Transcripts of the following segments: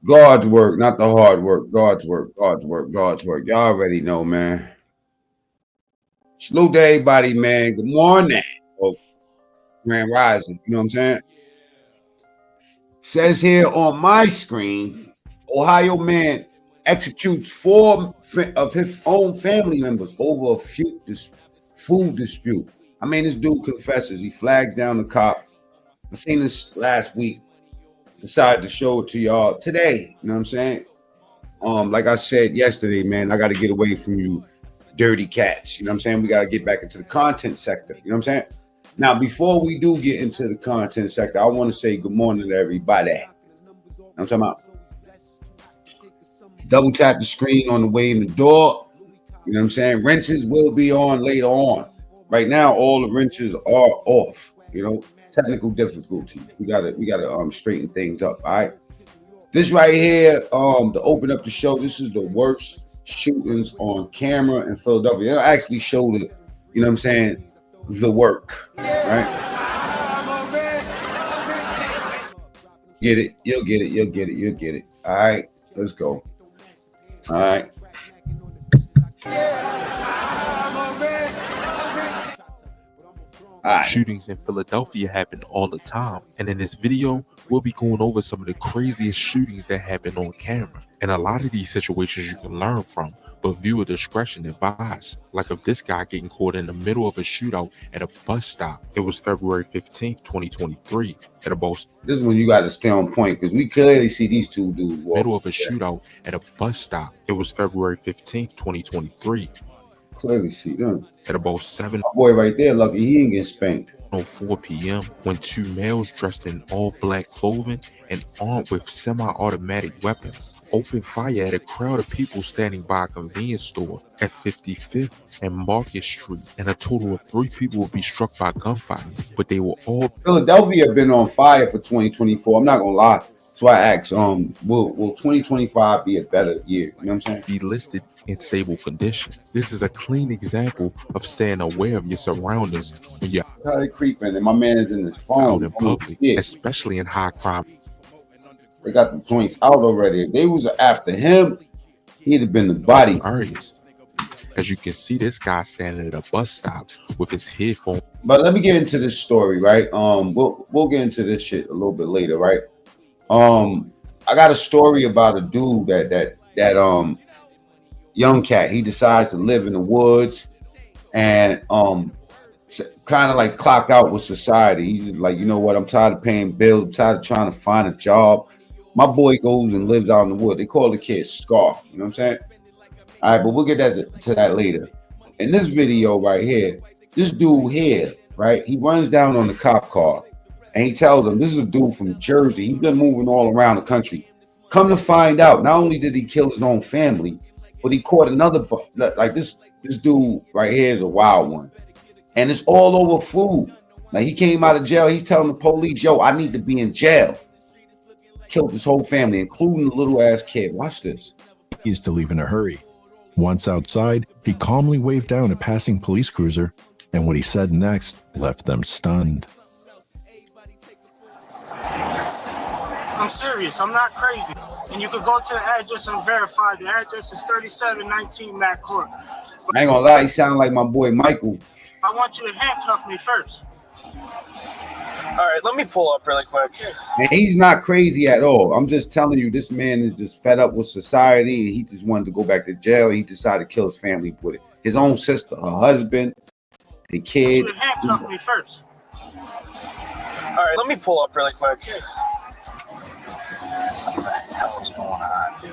God's work, not the hard work. God's work, God's work, God's work. Y'all already know, man. Salute to everybody, man. Good morning. Oh, Grand Rising. You know what I'm saying? Says here on my screen, Ohio man executes of his own family members over a food dispute. I mean, this dude confesses. He flags down the cop. I seen this last week. Decided to show it to y'all today. You know what I'm saying? Like I said yesterday, man, I got to get away from you dirty cats. You know what I'm saying? We got to get back into the content sector. You know what I'm saying? Now, before we do get into the content sector, I want to say good morning to everybody. You know what I'm talking about? Double tap the screen on the way in the door. You know what I'm saying? Wrenches will be on later on. Right now, all the wrenches are off. You know, technical difficulty. We gotta straighten things up. All right. This right here, to open up the show, this is the worst shootings on camera in Philadelphia. It'll actually show the, you know what I'm saying, the work, right? Get it, you'll get it, you'll get it, you'll get it. All right, let's go. All right. Shootings in Philadelphia happen all the time, and in this video we'll be going over some of the craziest shootings that happen on camera. And a lot of these situations you can learn from, but viewer discretion advised. Like of this guy getting caught in the middle of a shootout at a bus stop. It was February 15th, 2023 at about... This is when you got to stay on point, because we clearly see these two dudes middle of a shootout at a bus stop. It was February 15th, 2023. Clearly see them. At about 7. My boy right there, lucky he didn't get spanked. 4 p.m. when two males dressed in all black clothing and armed with semi-automatic weapons opened fire at a crowd of people standing by a convenience store at 55th and Market Street, and a total of 3 people will be struck by gunfire, but they were all... Philadelphia been on fire for 2024. I'm not gonna lie. So I asked, will 2025 be a better year? You know what I'm saying? Be listed in stable condition. This is a clean example of staying aware of your surroundings when you're how they creeping, and my man is in his phone out in public, especially in high crime. They got the joints out already. If they was after him, he'd have been the body. Areas. As you can see, this guy standing at a bus stop with his headphones. But let me get into this story, right? We'll get into this shit a little bit later, right? I got a story about a dude that young cat. He decides to live in the woods and kind of like clock out with society. He's like, you know what? I'm tired of paying bills. I'm tired of trying to find a job. My boy goes and lives out in the wood. They call the kid Scar. You know what I'm saying? All right, but we'll get to that later. In this video right here, this dude here, right? He runs down on the cop car. And he tells them, this is a dude from Jersey. He's been moving all around the country. Come to find out, not only did he kill his own family, but he caught another, like this dude right here is a wild one. And it's all over food. Like he came out of jail. He's telling the police, yo, I need to be in jail. Killed his whole family, including the little ass kid. Watch this. He is to leave in a hurry. Once outside, he calmly waved down a passing police cruiser. And what he said next left them stunned. I'm serious. I'm not crazy. And you could go to the address and verify. The address is 3719 Mac Court. I ain't gonna lie, he sound like my boy Michael. I want you to handcuff me first. All right, let me pull up really quick. And he's not crazy at all. I'm just telling you, this man is just fed up with society, and he just wanted to go back to jail. He decided to kill his family with it. His own sister, her husband, the kid. I want you to handcuff me first. All right, let me pull up really quick. What the hell is going on, dude?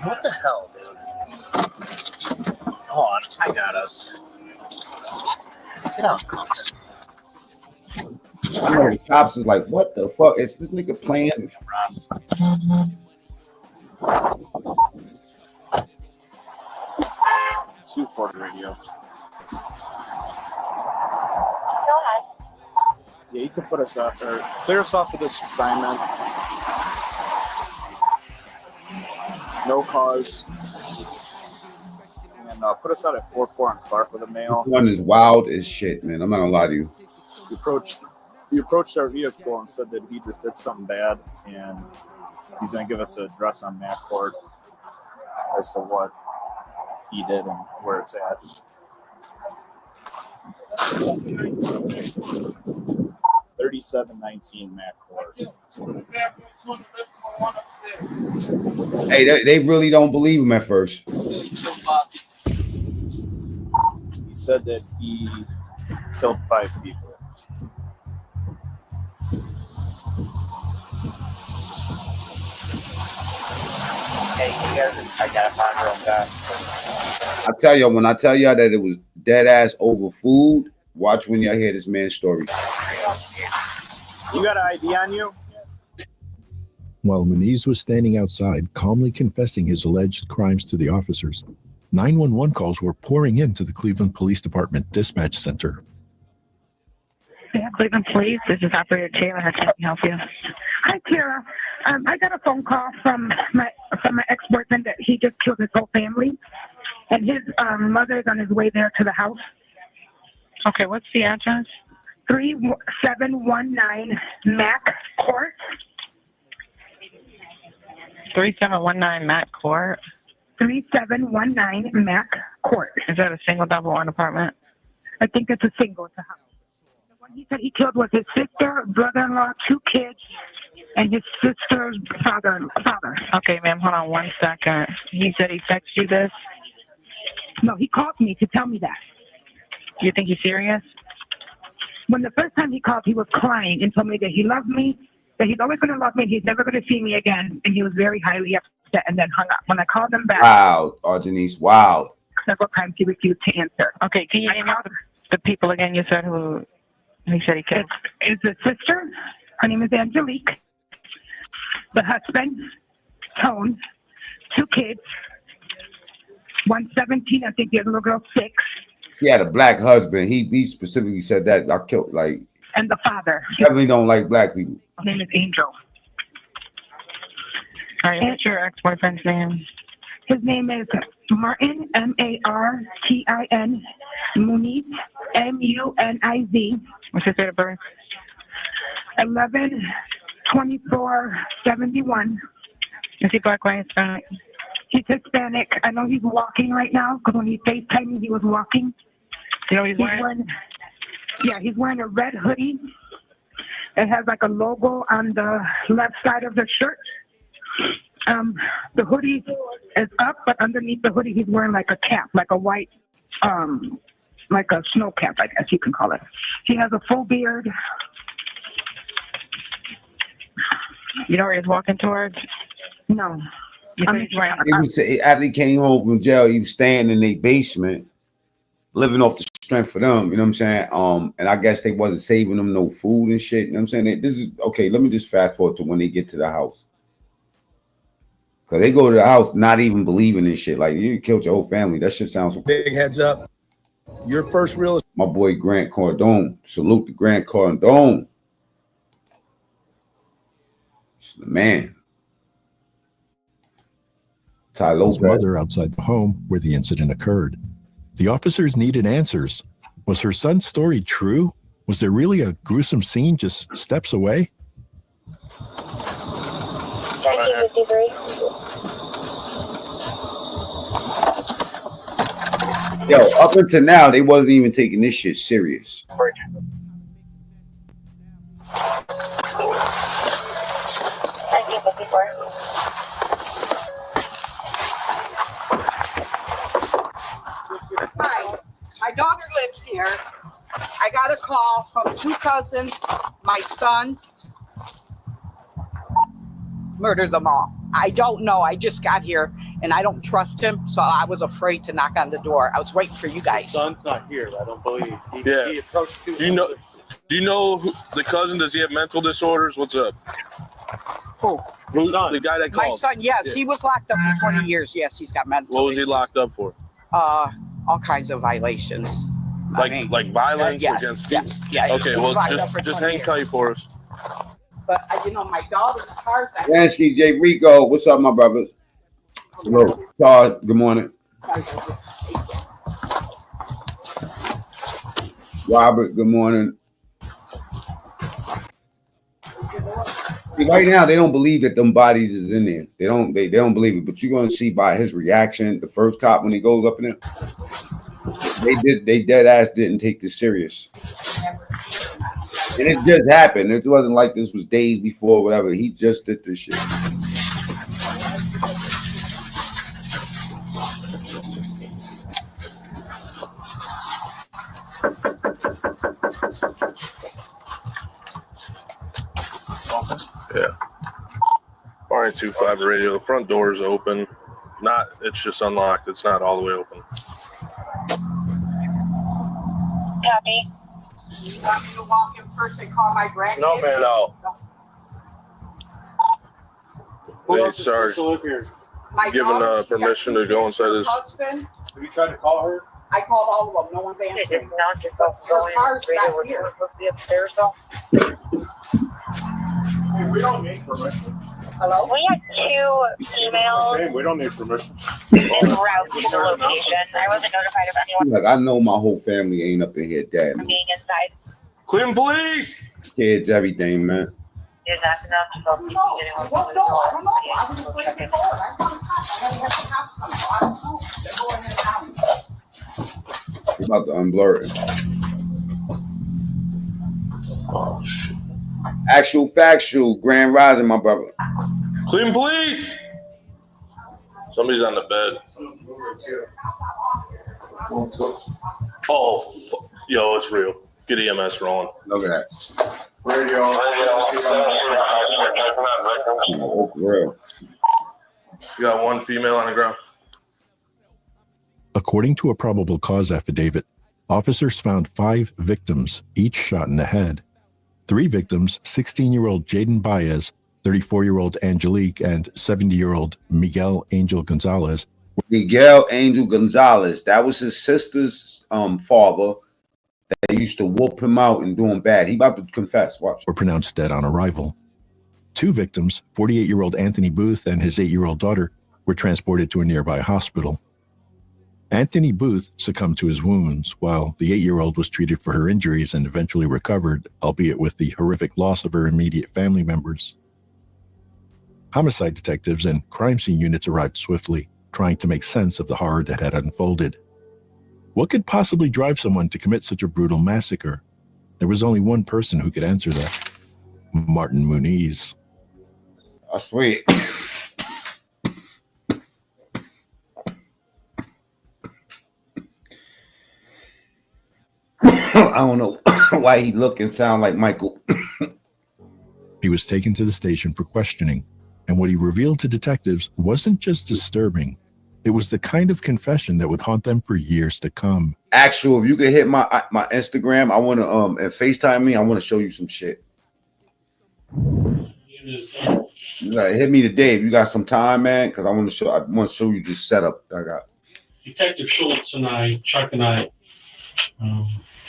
What the hell, dude? Hold on, I got us. Get out, cops. I know the cops is like, what the fuck? Is this nigga playing? 240 radio. Yeah, you can put us out there. Clear us off of this assignment. No cause. And put us out at 44 on Clark with a mail. This one is wild as shit, man. I'm not gonna lie to you. He approached our vehicle and said that he just did something bad and He's going to give us an address on Matt Court as to what he did and where it's at. $37.19 Matt Court. Hey, they really don't believe him at first. He said that he killed 5 people. Hey, you guys, I gotta find real fast. I tell y'all, when I tell y'all that it was dead ass over food, watch when y'all hear this man's story. You got an ID on you? While Muniz was standing outside, calmly confessing his alleged crimes to the officers, 911 calls were pouring into the Cleveland Police Department dispatch center. Yeah, Cleveland Police. This is Operator Taylor. How can I help you? Hi, Tara. I got a phone call from my ex-boyfriend that he just killed his whole family, and his mother is on his way there to the house. Okay, what's the address? 3719 Mac Court. 3719 Matt Court. 3719 Mac Court. Is that a single, double, or an apartment? I think it's a single. It's a house. The one he said he killed was his sister, brother-in-law, 2 kids, and his sister's father. Okay, ma'am, hold on 1 second. He said he texted you this? No, he called me to tell me that. You think he's serious? When the first time he called, he was crying and told me that he loved me, that he's always going to love me, and he's never going to see me again, and he was very highly upset and then hung up. When I called him back, Wow, Janice, wow. several times he refused to answer. Okay, can you name out the people again you said who he said he killed? It's a sister. Her name is Angelique. The husband, Tone. 2 kids. 1 17, I think the other little girl 6. He had a black husband. He specifically said that I killed, like, And the father. definitely don't like black people. His name is Angel. All right, what's your ex-boyfriend's name? His name is Martin, Martin, Muniz, Muniz. What's his date of birth? 11/24/71. Is he black, white, Hispanic? He's Hispanic. I know he's walking right now because when he FaceTimed me, he was walking. You know what he's wearing? He's wearing a red hoodie. It has like a logo on the left side of the shirt. The hoodie is up, but underneath the hoodie, he's wearing like a cap, like a white, like a snow cap, I guess you can call it. He has a full beard. You know where he's walking towards? No. After he came home from jail, he was staying in their basement, living off the strength of them. You know what I'm saying? And I guess they wasn't saving them no food and shit. You know what I'm saying? This is okay. Let me just fast forward to when they get to the house. Cause they go to the house not even believing in shit. Like, you killed your whole family. That shit sounds big. Heads up. Your first real. My boy Grant Cardone. Salute to Grant Cardone. It's the man. Ty Lopez. His mother outside the home where the incident occurred. The officers needed answers. Was her son's story true? Was there really a gruesome scene just steps away? Yo, up until now, they wasn't even taking this shit serious. Hi, my daughter lives here. I got a call from 2 cousins. My son murdered them all. I don't know. I just got here and I don't trust him, so I was afraid to knock on the door. I was waiting for you guys. His son's not here. I don't believe. He approached 2. Do you know the cousin? Does he have mental disorders? What's up? Who? The guy that called. My son, yes. Yeah. He was locked up for 20 years. Yes, he's got mental What was issues. he locked up for? All kinds of violations. Like violence against people? Yes. Yeah. Okay, well, just hang tight for us. But, my daughter's car's Yansky, J. Rico, what's up, my brothers? Hello, Todd, good morning. Robert, good morning. Right now, they don't believe that them bodies is in there. They don't believe it. But you're gonna see by his reaction, the first cop when he goes up in there, they dead ass didn't take this serious. And it just happened. It wasn't like this was days before, or whatever. He just did this shit. Yeah. 925 radio. The front door is open. It's just unlocked. It's not all the way open. Copy. You want me to walk in first and call my grandkids? No, man. No. Wait, Sarge. Given permission to go inside his. Husband. Have you tried to call her? I called all of them. No one's answering. Her car's not here. Hey, we don't need permission. Hello? We have 2 emails Hey, we don't need permission. en route to the location. I wasn't notified of anyone Like, I know my whole family ain't up in here dead. being inside. Cleveland police! Kids, everything, man. Is that enough to go see anyone Well, through the no, I door? don't know. I was just waiting for it. I found cops. I gotta have the cops come. So I don't know. They're going in and out. I'm about to unblur it. Oh, shit. Actual factual, Grand Rising, my brother. Cleveland police! Somebody's on the bed. Oh, yo, it's real. Get EMS rolling. Look at that. Radio. Oh, it's real. You got 1 female on the ground. According to a probable cause affidavit, officers found 5 victims, each shot in the head. 3 victims, 16-year-old Jaden Baez, 34-year-old Angelique, and 70-year-old Miguel Angel Gonzalez. Miguel Angel Gonzalez, that was his sister's father that used to whoop him out and do him bad. He about to confess. Watch. Were pronounced dead on arrival. 2 victims, 48-year-old Anthony Booth and his 8-year-old daughter, were transported to a nearby hospital. Anthony Booth succumbed to his wounds, while the 8-year-old was treated for her injuries and eventually recovered, albeit with the horrific loss of her immediate family members. Homicide detectives and crime scene units arrived swiftly, trying to make sense of the horror that had unfolded. What could possibly drive someone to commit such a brutal massacre? There was only one person who could answer that: Martin Muniz. Oh, sweet. I don't know why he look and sound like Michael. He was taken to the station for questioning, and what he revealed to detectives wasn't just disturbing. It was the kind of confession that would haunt them for years to come. Actual, if you could hit my Instagram, I want to and FaceTime me. I want to show you some shit. You gotta hit me today if you got some time, man, because I want to show you this setup I got. Detective Schultz and I, Chuck and I,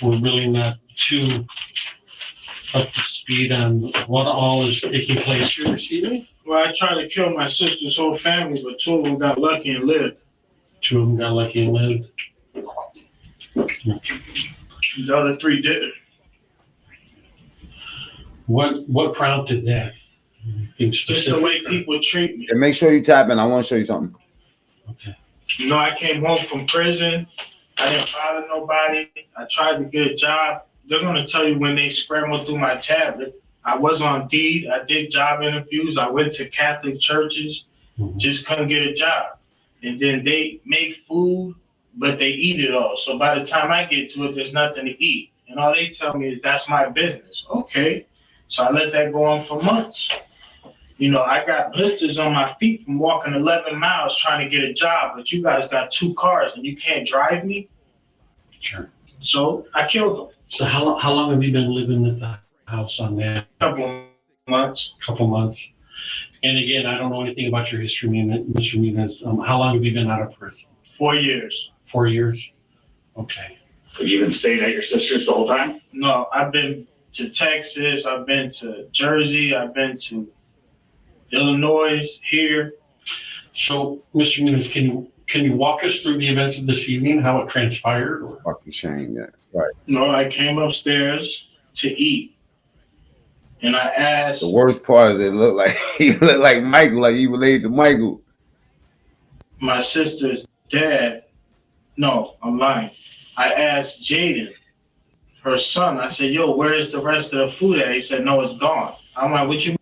we're really not too up to speed on what all is taking place here this evening. Well, I tried to kill my sister's whole family, but 2 of them got lucky and lived. 2 of them got lucky and lived. The other 3 didn't. What prompted that? Just the way people treat me. And make sure you tap in. I want to show you something. Okay. You know, I came home from prison. I didn't bother nobody. I tried to get a job. They're going to tell you when they scrambled through my tablet. I was on Deed. I did job interviews. I went to Catholic churches. Just couldn't get a job. And then they make food, but they eat it all. So by the time I get to it, there's nothing to eat. And all they tell me is that's my business. Okay. So I let that go on for months. You know, I got blisters on my feet from walking 11 miles trying to get a job, but you guys got 2 cars and you can't drive me? Sure. So I killed them. So how long have you been living at the house on that? Couple months. And again, I don't know anything about your history, Mr. Muniz. How long have you been out of prison? 4 years. 4 years? Okay. Have you been staying at your sister's the whole time? No, I've been to Texas. I've been to Jersey. I've been to Illinois, here. So, Mr. Muniz, can you walk us through the events of this evening, how it transpired? Or? Fucking shame, yeah. Right. No, I came upstairs to eat. And I asked. The worst part is it looked like he looked like Michael, like he related to Michael. My sister's dad. No, I'm lying. I asked Jaden, her son. I said, "Yo, where is the rest of the food at?" He said, "No, it's gone." I'm like, "What you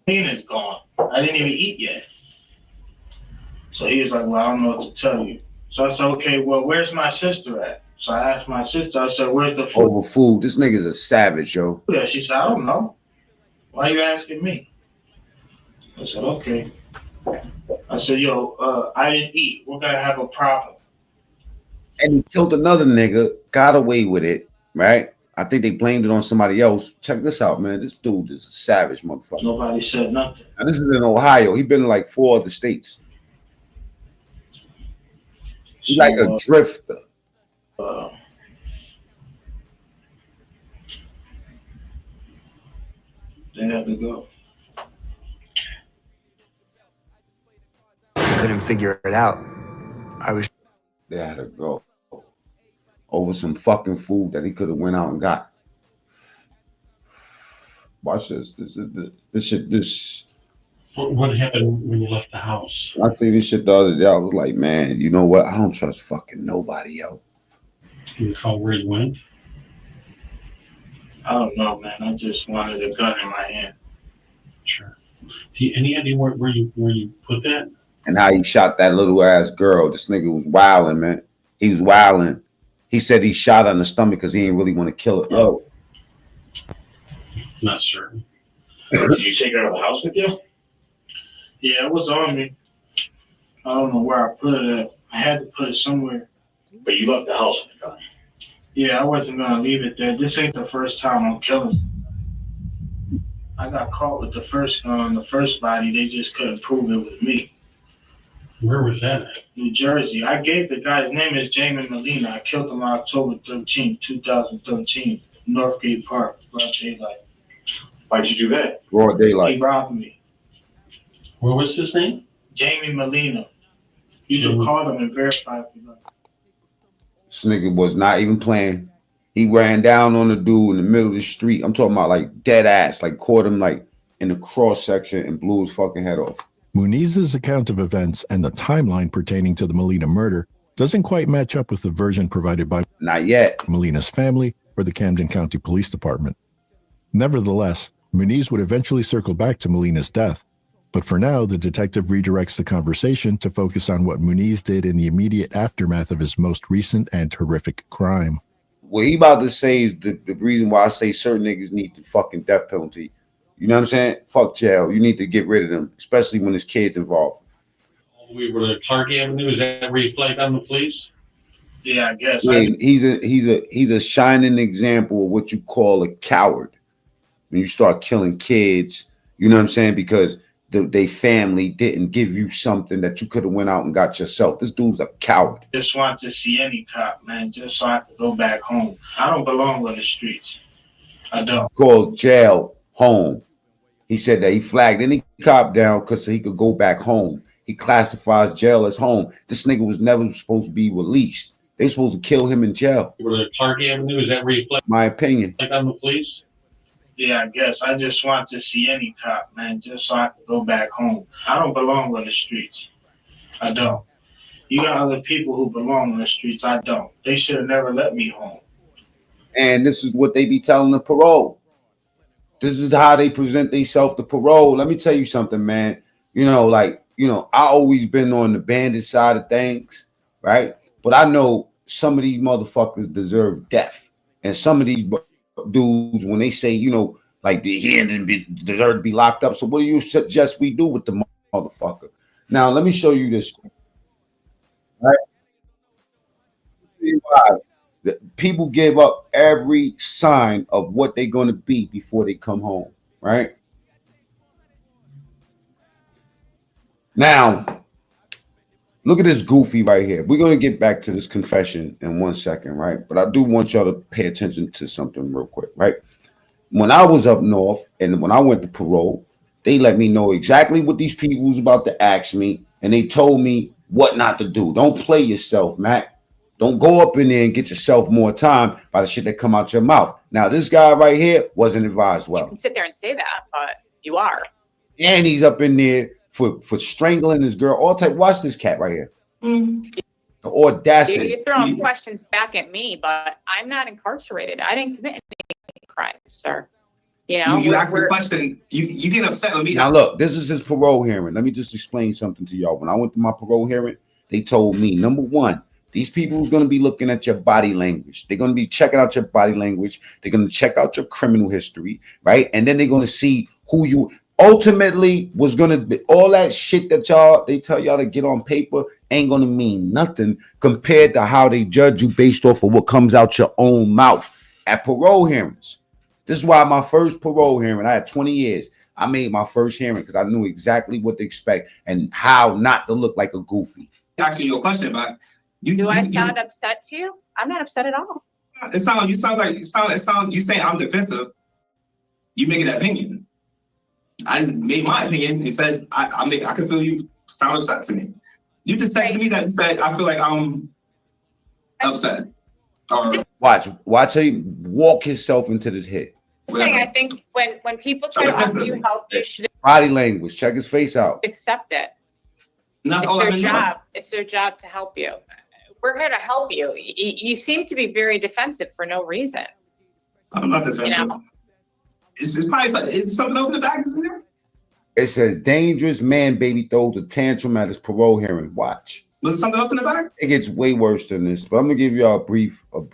mean it's gone? I didn't even eat yet." So he was like, "Well, I don't know what to tell you." So I said, "Okay, well, where's my sister at?" So I asked my sister. I said, "Where's the food?" Over food. This nigga's a savage, yo. Yeah, she said, "I don't know. Why are you asking me?" I said, "Okay." I said, "Yo, I didn't eat. We're gonna have a problem." And he killed another nigga, got away with it, right? I think they blamed it on somebody else. Check this out, man. This dude is a savage motherfucker. Nobody said nothing. And this is in Ohio. He been in like 4 other states. He's like a drifter. They had to go. Couldn't figure it out. They had to go over some fucking food that he could have went out and got. Watch this. This. What happened when you left the house? I see this shit the other day. I was like, man, you know what? I don't trust fucking nobody, yo. Can you recall where you went? I don't know, man. I just wanted a gun in my hand. Sure. Any idea where you put that? And how he shot that little ass girl. This nigga was wilding, man. He was wilding. He said he shot her in the stomach because he didn't really want to kill her. Yo. Not certain. Did you take her out of the house with you? Yeah, it was on me. I don't know where I put it at. I had to put it somewhere. But you left the house with the gun. Yeah, I wasn't gonna leave it there. This ain't the first time I'm killing. I got caught with the first gun, the first body. They just couldn't prove it was me. Where was that at? New Jersey. I gave the guy's name is Jamie Molina. I killed him on October 13, 2013, Northgate Park, broad daylight. Why'd you do that? Broad daylight. He robbed me. What was his name? Jamie Molina. You can call him and verify if you like. This nigga was not even playing. He ran down on the dude in the middle of the street. I'm talking about like dead ass, like caught him like in the cross section and blew his fucking head off. Muniz's account of events and the timeline pertaining to the Molina murder doesn't quite match up with the version provided by not yet Molina's family or the Camden County Police Department. Nevertheless, Muniz would eventually circle back to Molina's death. But for now, the detective redirects the conversation to focus on what Muniz did in the immediate aftermath of his most recent and horrific crime. What he about to say is the reason why I say certain niggas need the fucking death penalty. You know what I'm saying? Fuck jail. You need to get rid of them, especially when there's kids involved. All the way over to Clark Avenue. Is that where you flagged on the police? Yeah, I guess. Yeah, he's a shining example of what you call a coward. When you start killing kids, you know what I'm saying? Because they family didn't give you something that you could have went out and got yourself. This dude's a coward. Just want to see any cop, man, just so I can go back home. I don't belong on the streets. I don't. Calls jail home. He said that he flagged any cop down because he could go back home. He classifies jail as home. This nigga was never supposed to be released. They supposed to kill him in jail. Over to Clark Avenue. Is that where you flagged? My opinion. Like on the police? Yeah, I guess. I just want to see any cop, man, just so I can go back home. I don't belong on the streets. I don't. You got other people who belong on the streets. I don't. They should have never let me home. And this is what they be telling the parole. This is how they present themselves to parole. Let me tell you something, man. You know, I always been on the bandit side of things, right? But I know some of these motherfuckers deserve death. And some of these dudes, when they say, he didn't deserve to be locked up. So what do you suggest we do with the motherfucker? Now, let me show you this. Right? People give up every sign of what they're going to be before they come home, right? Now, look at this goofy right here. We're going to get back to this confession in 1 second, right? But I do want y'all to pay attention to something real quick, right? When I was up north and when I went to parole, they let me know exactly what these people was about to ask me, and they told me what not to do. Don't play yourself, Mac. Don't go up in there and get yourself more time by the shit that come out your mouth. Now, this guy right here wasn't advised well. You can sit there and say that, but you are. And he's up in there for strangling his girl. All type. Watch this cat right here. The audacity. You're throwing questions back at me, but I'm not incarcerated. I didn't commit any crimes, sir. You know, you ask a question, you get upset with me. Now look, this is his parole hearing. Let me just explain something to y'all. When I went to my parole hearing, they told me, number one, these people who's going to be looking at your body language. They're going to be checking out your body language. They're going to check out your criminal history, right? And then they're going to see who you ultimately was going to be. All that shit that they tell y'all to get on paper ain't going to mean nothing compared to how they judge you based off of what comes out your own mouth at parole hearings. This is why my first parole hearing, I had 20 years. I made my first hearing because I knew exactly what to expect and how not to look like a goofy. Asking you a question about do I sound upset to you? I'm not upset at all. You saying I'm defensive. You making that opinion. I made my opinion and said I can feel you sound upset to me. You just said to me that you said I feel like I'm upset. Or watch him walk himself into this hit. I think when people try to offer you help, you should body language. Check his face out. Accept it. It's their job. It's their job to help you. We're here to help you. You seem to be very defensive for no reason. I'm not defensive. You know? Is something else in the back? Isn't there? It says dangerous man baby throws a tantrum at his parole hearing. Watch. Was there something else in the back? It gets way worse than this, but I'm gonna give you a brief. I'm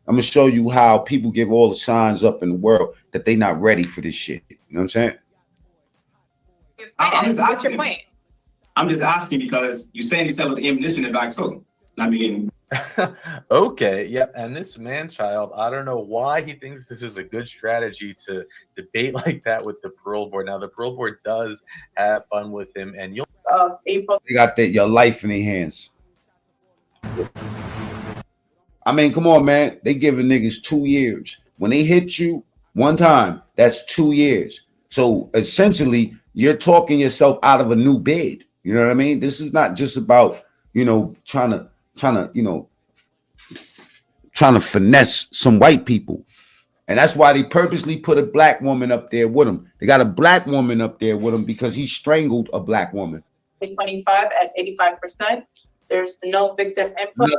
gonna show you how people give all the signs up in the world that they not ready for this shit. You know what I'm saying? What's your point? I'm just asking because you saying he said was ammunition in the back too. I mean, okay, yeah, and this man-child, I don't know why he thinks this is a good strategy to debate like that with the parole board. Now, the parole board does have fun with him, and you'll April. They got your life in their hands. I mean, come on, man. They giving niggas 2 years. When they hit you one time, that's 2 years. So essentially, you're talking yourself out of a new bid. You know what I mean? This is not just about, trying to finesse some white people. And that's why they purposely put a black woman up there with him. They got a black woman up there with him because he strangled a black woman. 25 at 85%. There's no victim input.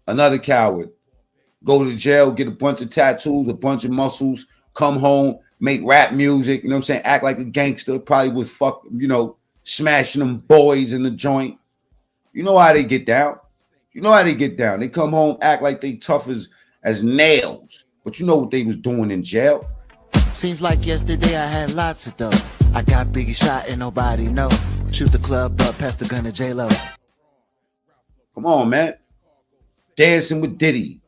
Another coward. Go to jail, get a bunch of tattoos, a bunch of muscles, come home, make rap music, you know what I'm saying? Act like a gangster, probably was smashing them boys in the joint. You know how they get down. They come home, act like they tough as nails. But you know what they was doing in jail. Seems like yesterday I had lots of dough. I got Biggie shot and nobody know. Shoot the club up, pass the gun to J-Lo. Come on, man. Dancing with Diddy.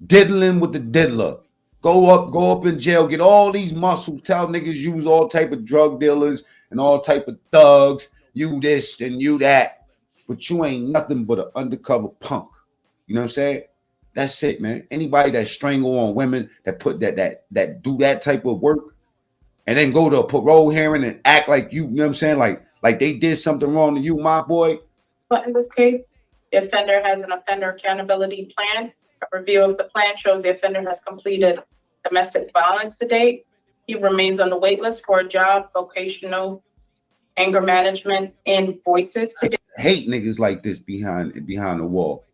Diddling with the diddler. Go up in jail, get all these muscles, tell niggas use all type of drug dealers and all type of thugs, you this and you that. But you ain't nothing but an undercover punk. You know what I'm saying? That's it, man. Anybody that strangle on women, that put that do that type of work, and then go to a parole hearing and act like you know what I'm saying? Like they did something wrong to you, my boy. But in this case, the offender has an offender accountability plan. A review of the plan shows the offender has completed domestic violence to date. He remains on the wait list for a job, vocational, anger management, and voices today. Hate niggas like this behind the wall.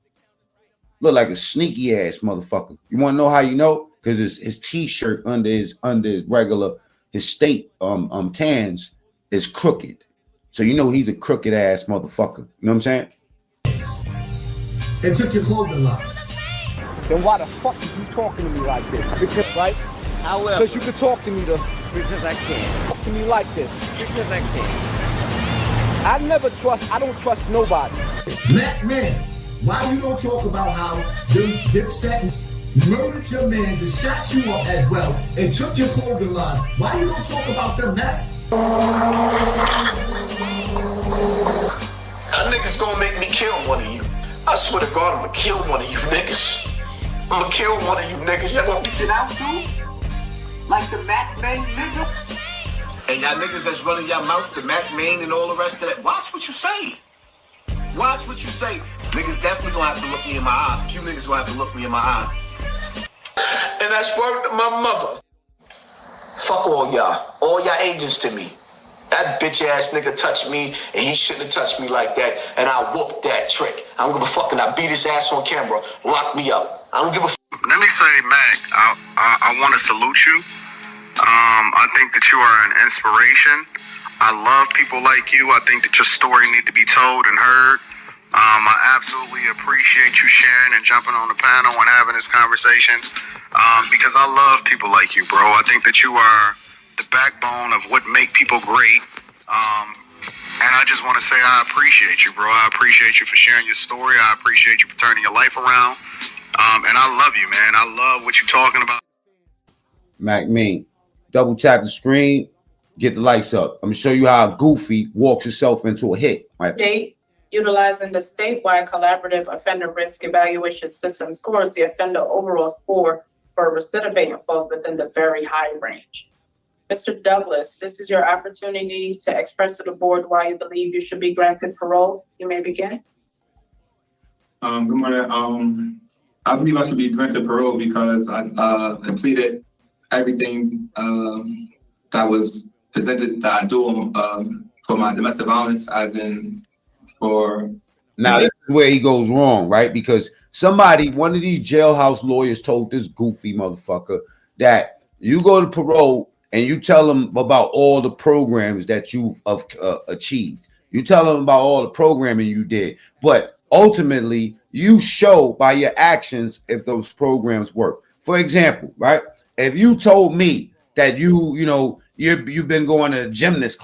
Look like a sneaky ass motherfucker. You want to know how you know? Because his t-shirt under his regular state tans is crooked. So you know he's a crooked ass motherfucker. You know what I'm saying? It took your clothing line. Then why the fuck are you talking to me like this? Because, right? However, because you can talk to me this. Because I can. Talk to me like this. Because I can. I don't trust nobody. Black man, why you don't talk about how them seconds murdered your mans and shot you up as well and took your clothing line? Why you don't talk about them now? That nigga's gonna make me kill one of you. I swear to God, I'm gonna kill one of you niggas. I'm gonna kill one of you niggas. Y'all gonna reach it out too? Like the Mac Bang nigga? And y'all niggas that's running your mouth, the Mac Main and all the rest of that, watch what you say. Watch what you say. Niggas definitely gonna have to look me in my eye. A few niggas gonna have to look me in my eye. And that's word to my mother. Fuck all y'all agents to me. That bitch ass nigga touched me, and he shouldn't have touched me like that, and I whooped that trick. I don't give a fuck, and I beat his ass on camera. Lock me up. I don't give a fuck. Let me say, Mac, I want to salute you. I think that you are an inspiration. I love people like you. I think that your story needs to be told and heard. I absolutely appreciate you sharing and jumping on the panel and having this conversation because I love people like you, bro. I think that you are the backbone of what make people great. And I just want to say I appreciate you, bro. I appreciate you for sharing your story. I appreciate you for turning your life around. And I love you, man. I love what you're talking about. Mac Mean, double tap the screen, get the lights up. I'm going to show you how Goofy walks himself into a hit. Right? Date, utilizing the statewide collaborative offender risk evaluation system scores, the offender overall score for recidivate falls within the very high range. Mr. Douglas, this is your opportunity to express to the board why you believe you should be granted parole. You may begin. Good morning. I believe I should be granted parole because I completed everything that was presented that I do for my domestic violence, as in for. Now, this is where he goes wrong, right? Because one of these jailhouse lawyers told this goofy motherfucker that you go to parole and you tell them about all the programs that you've achieved. You tell them about all the programming you did, but ultimately you show by your actions if those programs work. For example, right? If you told me that you've been going to gymnastic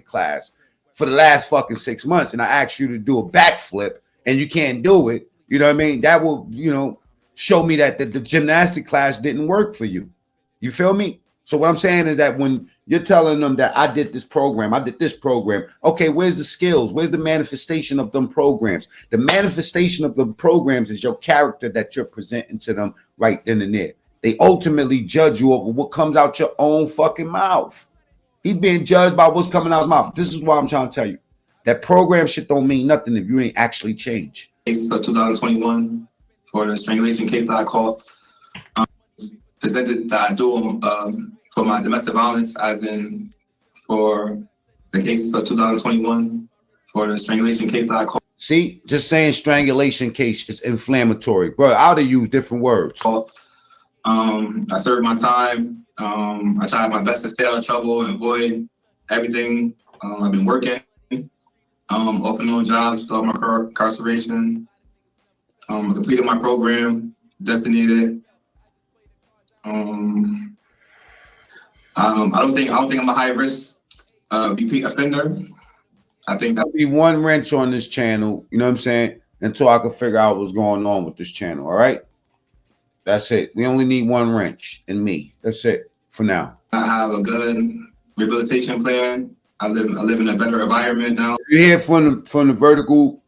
class for the last fucking 6 months, and I asked you to do a backflip and you can't do it, you know what I mean? That will, show me that the gymnastic class didn't work for you. You feel me? So what I'm saying is that when you're telling them that I did this program, okay, where's the skills? Where's the manifestation of them programs? The manifestation of the programs is your character that you're presenting to them right then and there. They ultimately judge you over what comes out your own fucking mouth. He's being judged by what's coming out his mouth. This is why I'm trying to tell you. That program shit don't mean nothing if you ain't actually changed. Case for 2021 for the strangulation case that I called. Presented that I do for my domestic violence, as in for the case for 2021 for the strangulation case that I called. See, just saying strangulation case is inflammatory, bro. I would have used different words. I served my time. I tried my best to stay out of trouble and avoid everything. I've been working off and on jobs throughout my incarceration. I completed my program, designated. I don't think I'm a high risk repeat offender. I think there'll be one wrench on this channel, you know what I'm saying, until I can figure out what's going on with this channel. All right, that's it. We only need one wrench in me. That's it for now. I have a good rehabilitation plan. I live in a better environment now. If you're here from the vertical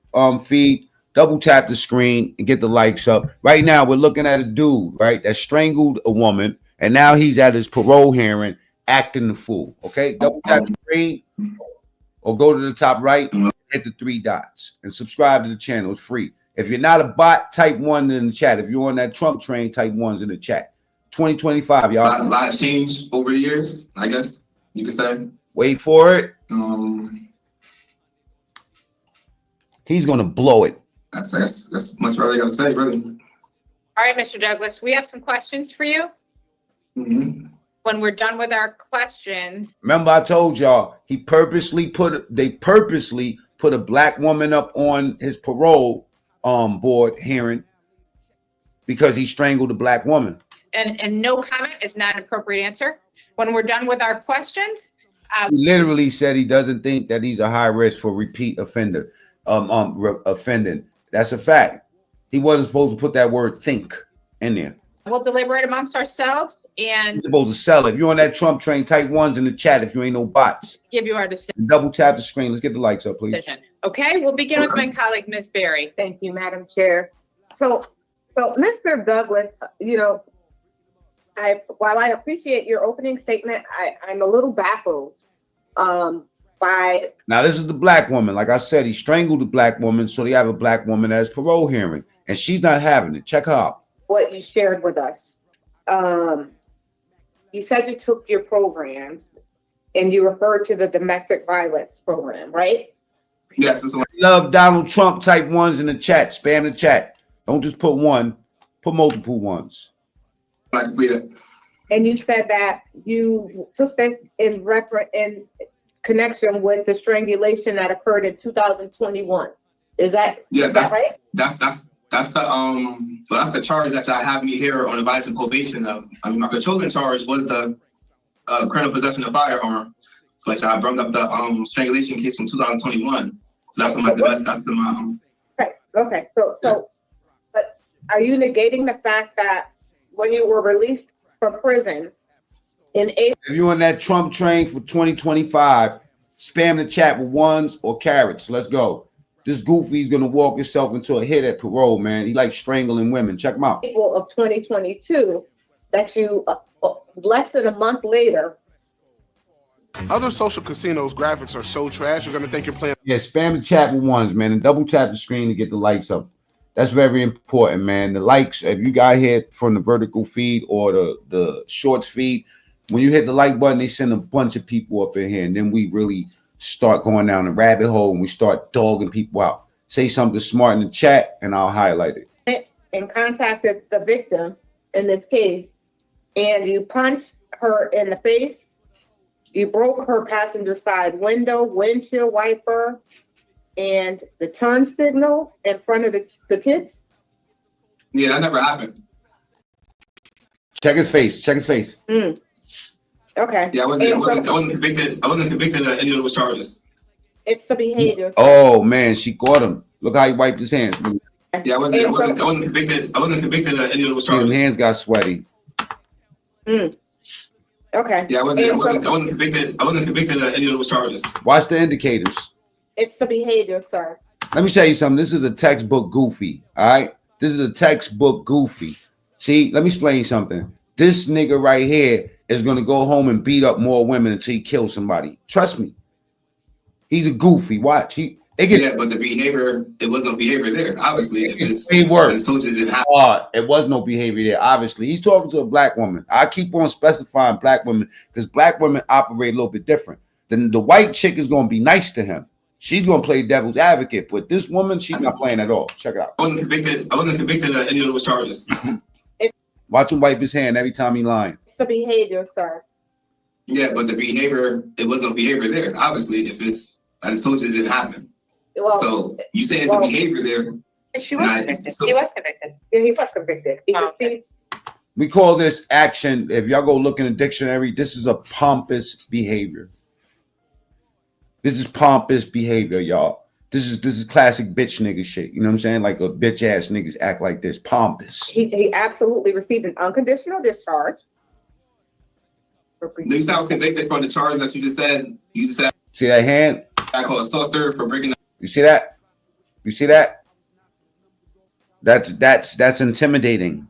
feed, double tap the screen and get the likes up. Right now, we're looking at a dude, right, that strangled a woman, and now he's at his parole hearing acting the fool. Okay, double tap the screen or go to the top right, hit the 3 dots, and subscribe to the channel. It's free. If you're not a bot, type 1 in the chat. If you're on that Trump train, type 1s in the chat. 2025, y'all. A lot has changed over the years, I guess you could say. Wait for it. He's gonna blow it. That's much rather gotta say, really. All right, Mr. Douglas, we have some questions for you. Mm-hmm. When we're done with our questions. Remember, I told y'all they purposely put a black woman up on his parole board hearing because he strangled a black woman. And no comment is not an appropriate answer. When we're done with our questions. He literally said he doesn't think that he's a high risk for repeat offender. Offending. That's a fact. He wasn't supposed to put that word think in there. We'll deliberate amongst ourselves and You're supposed to sell it. If you're on that Trump train, type 1s in the chat if you ain't no bots. give you our decision. Double tap the screen. Let's get the likes up, please. Okay, we'll begin with my colleague, Ms. Berry. Thank you, Madam Chair. So Mr. Douglas, while I appreciate your opening statement, I'm a little baffled by. Now, this is the black woman. Like I said, he strangled the black woman, so they have a black woman as parole hearing, and she's not having it. Check her out. What you shared with us. You said you took your programs and you referred to the domestic violence program, right? Yes. Love Donald Trump type ones in the chat. Spam the chat. Don't just put one. Put multiple ones. I completed. And you said that you took this in connection with the strangulation that occurred in 2021. Is that right? That's the charge that I have me here on advice and probation of. I mean, my controlling charge was the criminal possession of firearm, but I brought up the strangulation case from 2021. That's my Right. Okay. So, but are you negating the fact that when you were released from prison in April? If you're on that Trump train for 2025, spam the chat with ones or carrots. Let's go. This goofy's gonna walk himself into a hit at parole, man. He likes strangling women. Check him out. April of 2022, that you less than a month later. Other social casinos graphics are so trash, you're gonna think you're playing. Yeah, spam the chat with ones, man, and double tap the screen to get the likes up. That's very important, man. The likes, if you got hit from the vertical feed or the shorts feed, when you hit the like button, they send a bunch of people up in here, and then we really start going down the rabbit hole and we start dogging people out. Say something smart in the chat and I'll highlight it. And contacted the victim in this case, and you punched her in the face. You broke her passenger side window, windshield wiper, and the turn signal in front of the kids. Yeah, that never happened. Check his face. Check his face. Okay. Yeah, I wasn't convicted. I wasn't convicted of any of those charges. It's the behavior. Oh man, she caught him. Look how he wiped his hands. Yeah, I wasn't convicted. I wasn't convicted of any of those charges. His hands got sweaty. Okay. Yeah, I wasn't convicted. I wasn't convicted of any of those charges. Watch the indicators. It's the behavior, sir. Let me tell you something. This is a textbook goofy. All right. This is a textbook goofy. See, let me explain something. This nigga right here is going to go home and beat up more women until he kills somebody. Trust me. He's a goofy. Watch. Yeah, but the behavior, it was no behavior there. Obviously, it's way worse. Told you it didn't happen. It was no behavior there. Obviously, he's talking to a black woman. I keep on specifying black women because black women operate a little bit different. Then the white chick is going to be nice to him. She's going to play devil's advocate, but this woman, she's not playing at all. Check it out. I wasn't convicted of any of those charges. Watch him wipe his hand every time he lying. It's the behavior, sir. Yeah, but the behavior, it was no behavior there. Obviously, I just told you it didn't happen. Well, so you say it's a behavior there. She was convicted. He was convicted. Yeah, he was convicted. We call this action. If y'all go look in the dictionary, this is a pompous behavior. This is pompous behavior, y'all. This is classic bitch nigga shit. You know what I'm saying? Like a bitch ass niggas act like this. Pompous. He absolutely received an unconditional discharge. You said I was convicted for the charge that you just said. You just said. See that hand? I call assault third for breaking. You see that? You see that? That's intimidating.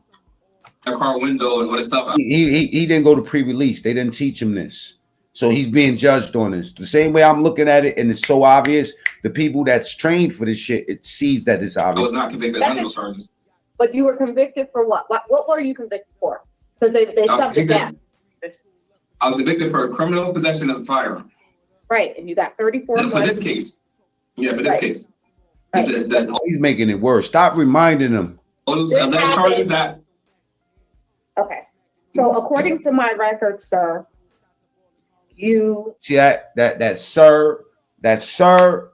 A car window and all that stuff. He didn't go to pre-release. They didn't teach him this. So he's being judged on this. The same way I'm looking at it, and it's so obvious. The people that's trained for this shit, it sees that it's obvious. I was not convicted of those charges. But you were convicted for what? What were you convicted for? Because they subbed it down. I was convicted for criminal possession of a firearm. Right, and you got 34 months. For this case. Yeah, for this case. Right. He's making it worse. Stop reminding him. Those charges that. Okay. So according to my record, sir, you see that sir, that's how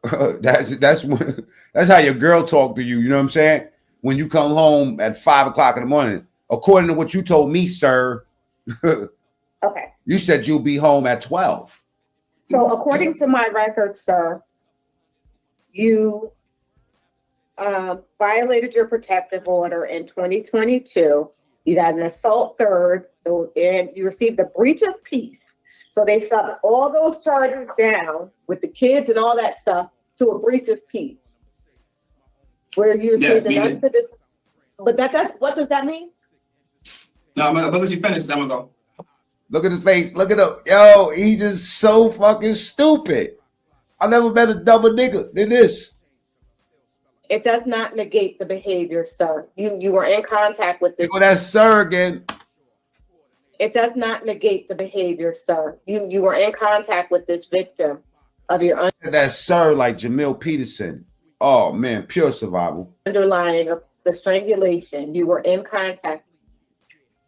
your girl talk to you. You know what I'm saying? When you come home at 5 o'clock in the morning, according to what you told me, sir. Okay. You said you'll be home at 12. So according to my record, sir, you violated your protective order in 2022. You got an assault third, and you received a breach of peace. So they subbed all those charges down with the kids and all that stuff to a breach of peace. Where you received an unconditional. But that's what does that mean? No, I'm gonna let you finish. I'm gonna go. Look at his face. Look at him. Yo, he's just so fucking stupid. I never met a dumber nigga than this. It does not negate the behavior, sir. You were in contact with this. Well, that's sir again. It does not negate the behavior, sir. You were in contact with this victim of your That's sir like Jamil Peterson. Oh man, pure survival. underlying of the strangulation. You were in contact.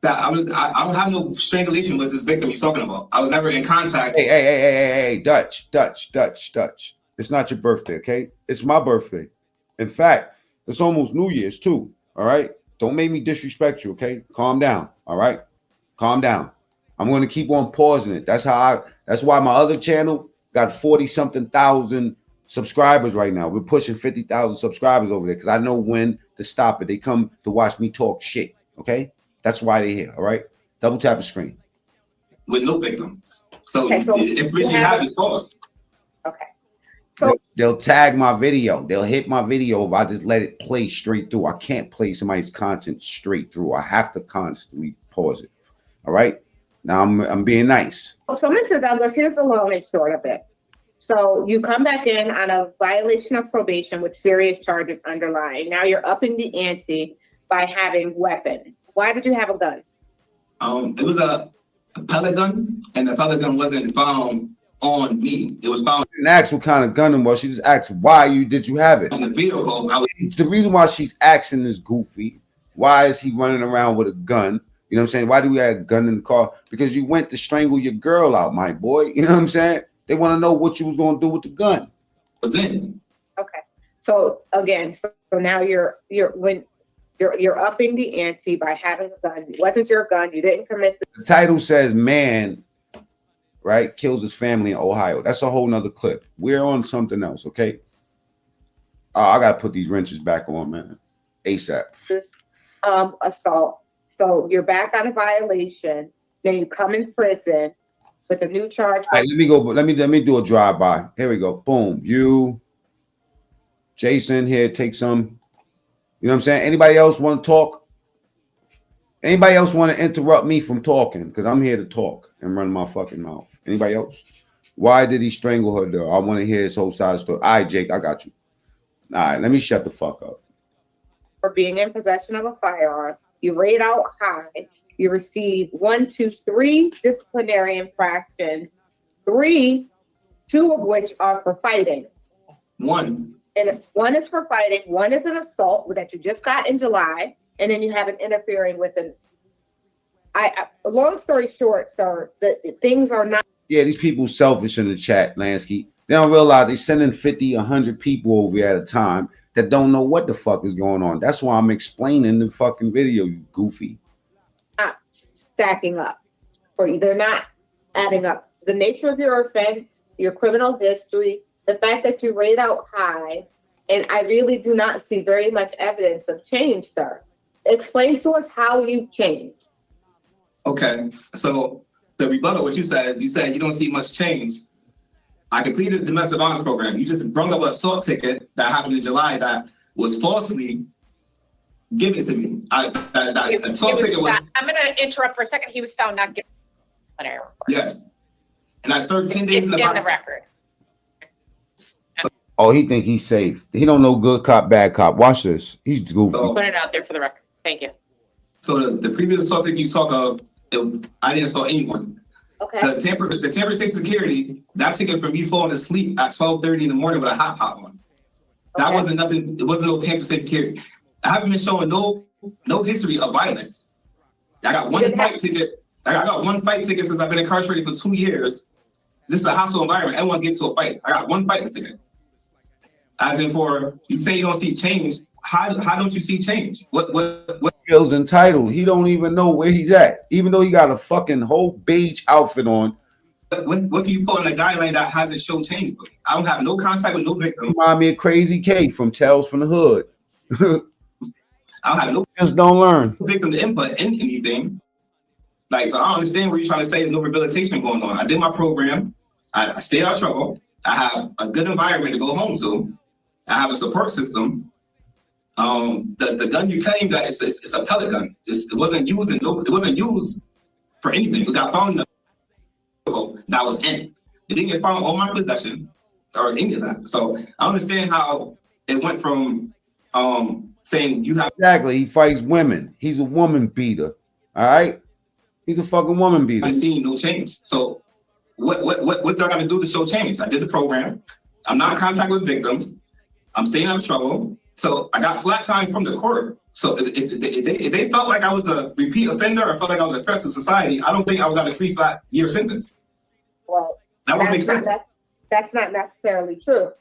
That I don't have no strangulation with this victim you're talking about. I was never in contact. Hey, Dutch. It's not your birthday, okay? It's my birthday. In fact, it's almost New Year's too. All right. Don't make me disrespect you, okay? Calm down. All right. Calm down. I'm going to keep on pausing it. That's why my other channel got 40-something thousand subscribers right now. We're pushing 50,000 subscribers over there because I know when to stop it. They come to watch me talk shit. Okay. That's why they're here. All right. Double tap the screen. With no victim. So the information you have is false. Okay. They'll tag my video. They'll hit my video if I just let it play straight through. I can't play somebody's content straight through. I have to constantly pause it. All right. Now I'm being nice. So, Mr. Douglas, here's the long and short of it. So you come back in on a violation of probation with serious charges underlying. Now you're upping the ante by having weapons. Why did you have a gun? It was a pellet gun, and the pellet gun wasn't found on me. It was found. She didn't ask what kind of gun it was. She just asked why did you have it. On the vehicle. The reason why she's asking this goofy, why is he running around with a gun? You know what I'm saying? Why do we have a gun in the car? Because you went to strangle your girl out, my boy. You know what I'm saying? They want to know what you was going to do with the gun. Was in. Okay. So again, so now you're upping the ante by having a gun. It wasn't your gun. You didn't commit the title says man, right, kills his family in Ohio. That's a whole nother clip. We're on something else, okay? I gotta put these wrenches back on, man. ASAP. Assault. So you're back on a violation. Then you come in prison with a new charge. All right, let me go. Let me do a drive-by. Here we go. Boom. You, Jason, here, take some. You know what I'm saying? Anybody else want to talk? Anybody else want to interrupt me from talking? Because I'm here to talk and run my fucking mouth. Anybody else? Why did he strangle her though? I want to hear his whole side of the story. All right, Jake, I got you. All right, let me shut the fuck up. For being in possession of a firearm, you rate out high. You receive 1, 2, 3 disciplinary infractions, 2 of which are for fighting. One is for fighting, 1 is an assault that you just got in July, and then you have an interfering with an. Long story short, sir, the things are not. Yeah, these people selfish in the chat, Lansky. They don't realize they're sending 50, 100 people over here at a time that don't know what the fuck is going on. That's why I'm explaining the fucking video, you goofy. Not stacking up for you. They're not adding up. The nature of your offense, your criminal history, the fact that you rate out high, and I really do not see very much evidence of change, sir. Explain to us how you changed. Okay, so the rebuttal, what you said you don't see much change. I completed the domestic violence program. You just brought up an assault ticket that happened in July that was falsely given to me. That assault ticket was. I'm going to interrupt for a second. He was found not guilty. Yes, and I served 10 days in the record. Oh, he think he's safe. He don't know good cop, bad cop. Watch this. He's goofy. Put it out there for the record. Thank you. So the previous assault that you talk of, I didn't assault anyone. Okay. The Tampa State Security, that ticket for me falling asleep at 12:30 in the morning with a hot pot on. That wasn't nothing. It wasn't no Tampa State Security. I haven't been showing no history of violence. I got one fight ticket. I got one fight ticket since I've been incarcerated for 2 years. This is a hostile environment. Everyone gets to a fight. I got one fighting ticket. As in, for you say you don't see change. How don't you see change? What feels entitled? He don't even know where he's at, even though he got a fucking whole beige outfit on. What can you put in a guideline that hasn't shown change? I don't have no contact with no victim. Remind me of Crazy K from Tales from the Hood. I don't have no. Just don't learn. Victim to input in anything. Like, so I don't understand what you're trying to say. There's no rehabilitation going on. I did my program. I stayed out of trouble. I have a good environment to go home to. I have a support system. The gun you claim that it's a pellet gun. It wasn't used for anything. It got found in the that was in. It didn't get found on my possession. or any of that. So I understand how it went from saying you have Exactly. He fights women. He's a woman beater. All right. He's a fucking woman beater. I seen no change. So what do I got to do to show change? I did the program. I'm not in contact with victims. I'm staying out of trouble. So I got flat time from the court. So if they felt like I was a repeat offender or felt like I was a threat to society, I don't think I would got a 3 flat year sentence. Well, that would make sense. That's not necessarily true.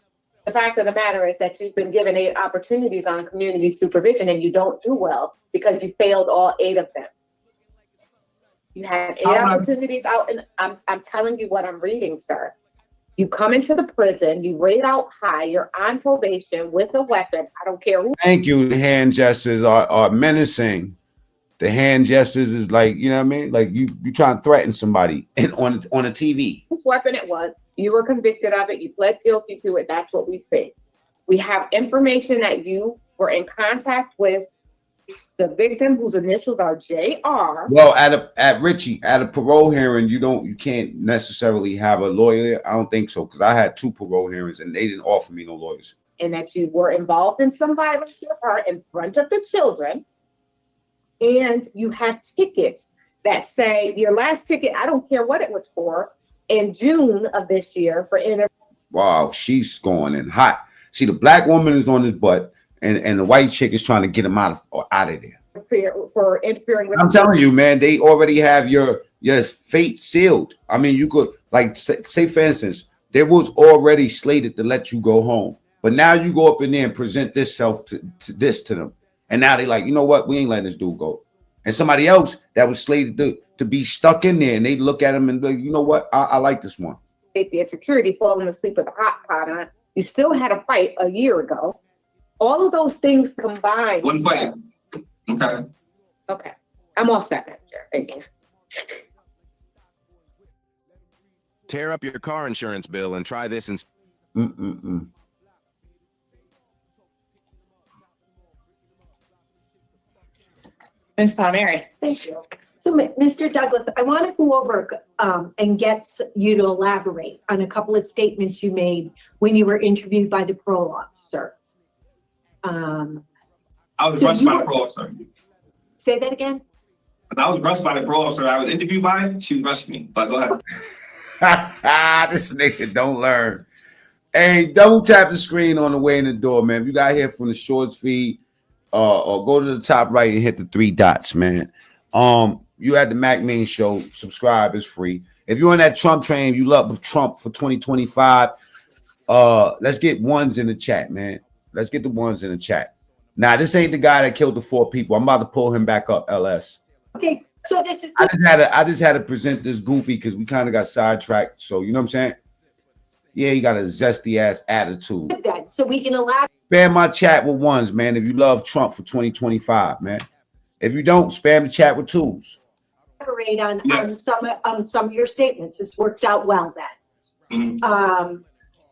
The fact of the matter is that you've been given 8 opportunities on community supervision and you don't do well because you failed all 8 of them. You had 8 opportunities out, and I'm telling you what I'm reading, sir. You come into the prison, you rate out high, you're on probation with a weapon. I don't care who. Thank you. The hand gestures are menacing. The hand gestures is like, you know what I mean? Like you trying to threaten somebody on a TV. Whose weapon it was, you were convicted of it, you pled guilty to it. That's what we say. We have information that you were in contact with the victim whose initials are JR. Well, at a parole hearing, you can't necessarily have a lawyer. I don't think so, because I had 2 parole hearings and they didn't offer me no lawyers. And that you were involved in some violence to your part in front of the children. And you have tickets that say your last ticket, I don't care what it was for, in June of this year for Wow, she's going in hot. See, the black woman is on his butt. And the white chick is trying to get him out of there. For interfering with. I'm telling you, man, they already have your fate sealed. I mean, you could like say for instance, there was already slated to let you go home, but now you go up in there and present this to them, and now they like, you know what, we ain't letting this dude go. And somebody else that was slated to be stuck in there, and they look at him and be like, you know what, I like this one. Safety and security falling asleep with a hot pot on. You still had a fight a year ago. All of those things combined. One fight. Okay. Okay. I'm all set, Manager. Thank you. Tear up your car insurance bill and try this and. Ms. Palmieri. Thank you. So, Mr. Douglas, I want to go over and get you to elaborate on a couple of statements you made when you were interviewed by the parole officer. I was rushed by the parole officer. Say that again? I was rushed by the parole officer I was interviewed by. She rushed me, but go ahead. This nigga don't learn. Hey, double tap the screen on the way in the door, man. If you got here from the shorts feed, or go to the top right and hit the 3 dots, man. You at the Mac Main Show. Subscribe, it's free. If you're on that Trump train, you love Trump for 2025. Let's get ones in the chat, man. Let's get the ones in the chat. Now, this ain't the guy that killed the 4 people. I'm about to pull him back up, LS. Okay, so this is. I just had to present this goofy because we kind of got sidetracked. So you know what I'm saying? Yeah, he got a zesty ass attitude. So we can elaborate. Spam my chat with ones, man. If you love Trump for 2025, man. If you don't, spam the chat with 2s. On some of your statements. This works out well then.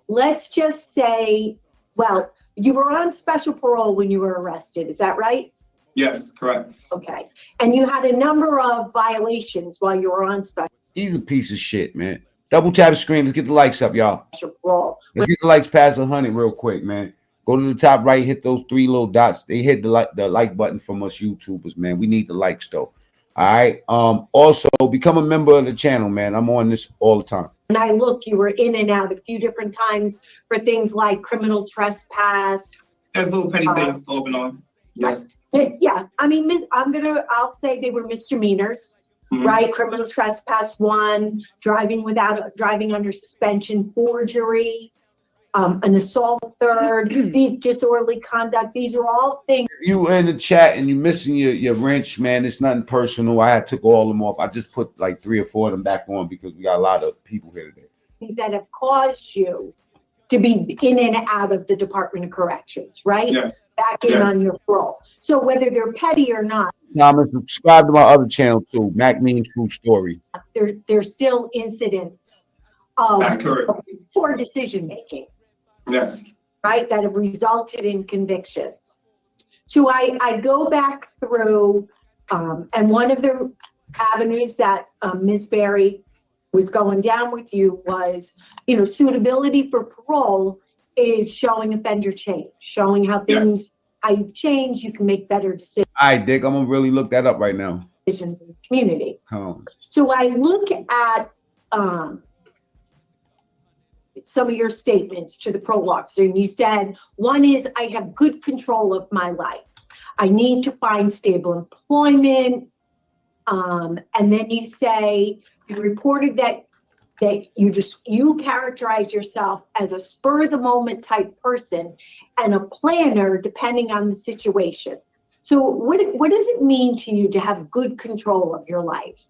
Let's just say, well, you were on special parole when you were arrested. Is that right? Yes, correct. Okay. And you had a number of violations while you were on special. He's a piece of shit, man. Double tap the screen. Let's get the likes up, y'all. Parole. Let's get the likes past 100 real quick, man. Go to the top right, hit those 3 little dots. They hit the like button from us YouTubers, man. We need the likes though. All right. Also, become a member of the channel, man. I'm on this all the time. And I look, you were in and out a few different times for things like criminal trespass. There's little petty things open on. Yes. Yeah. I mean, I'll say they were misdemeanors, right? Criminal trespass 1, driving under suspension, forgery, an assault 3rd, these disorderly conduct. These are all things. You in the chat and you missing your wrench, man. It's nothing personal. I took all of them off. I just put like 3 or 4 of them back on because we got a lot of people here today. Things that have caused you to be in and out of the Department of Corrections, right? Yes. Back in on your parole. So whether they're petty or not. Thomas, subscribe to my other channel too, Mac Mean True Story. There's still incidents of poor decision making. Yes. Right, that have resulted in convictions. So I go back through, and one of the avenues that Ms. Berry was going down with you was, suitability for parole is showing offender change, showing how things, how you've changed, you can make better decisions. All right, Dick, I'm gonna really look that up right now. In the community. Oh. So I look at some of your statements to the parole officer, and you said, one is, I have good control of my life. I need to find stable employment. And then you say, you reported that you characterize yourself as a spur of the moment type person and a planner depending on the situation. So what does it mean to you to have good control of your life?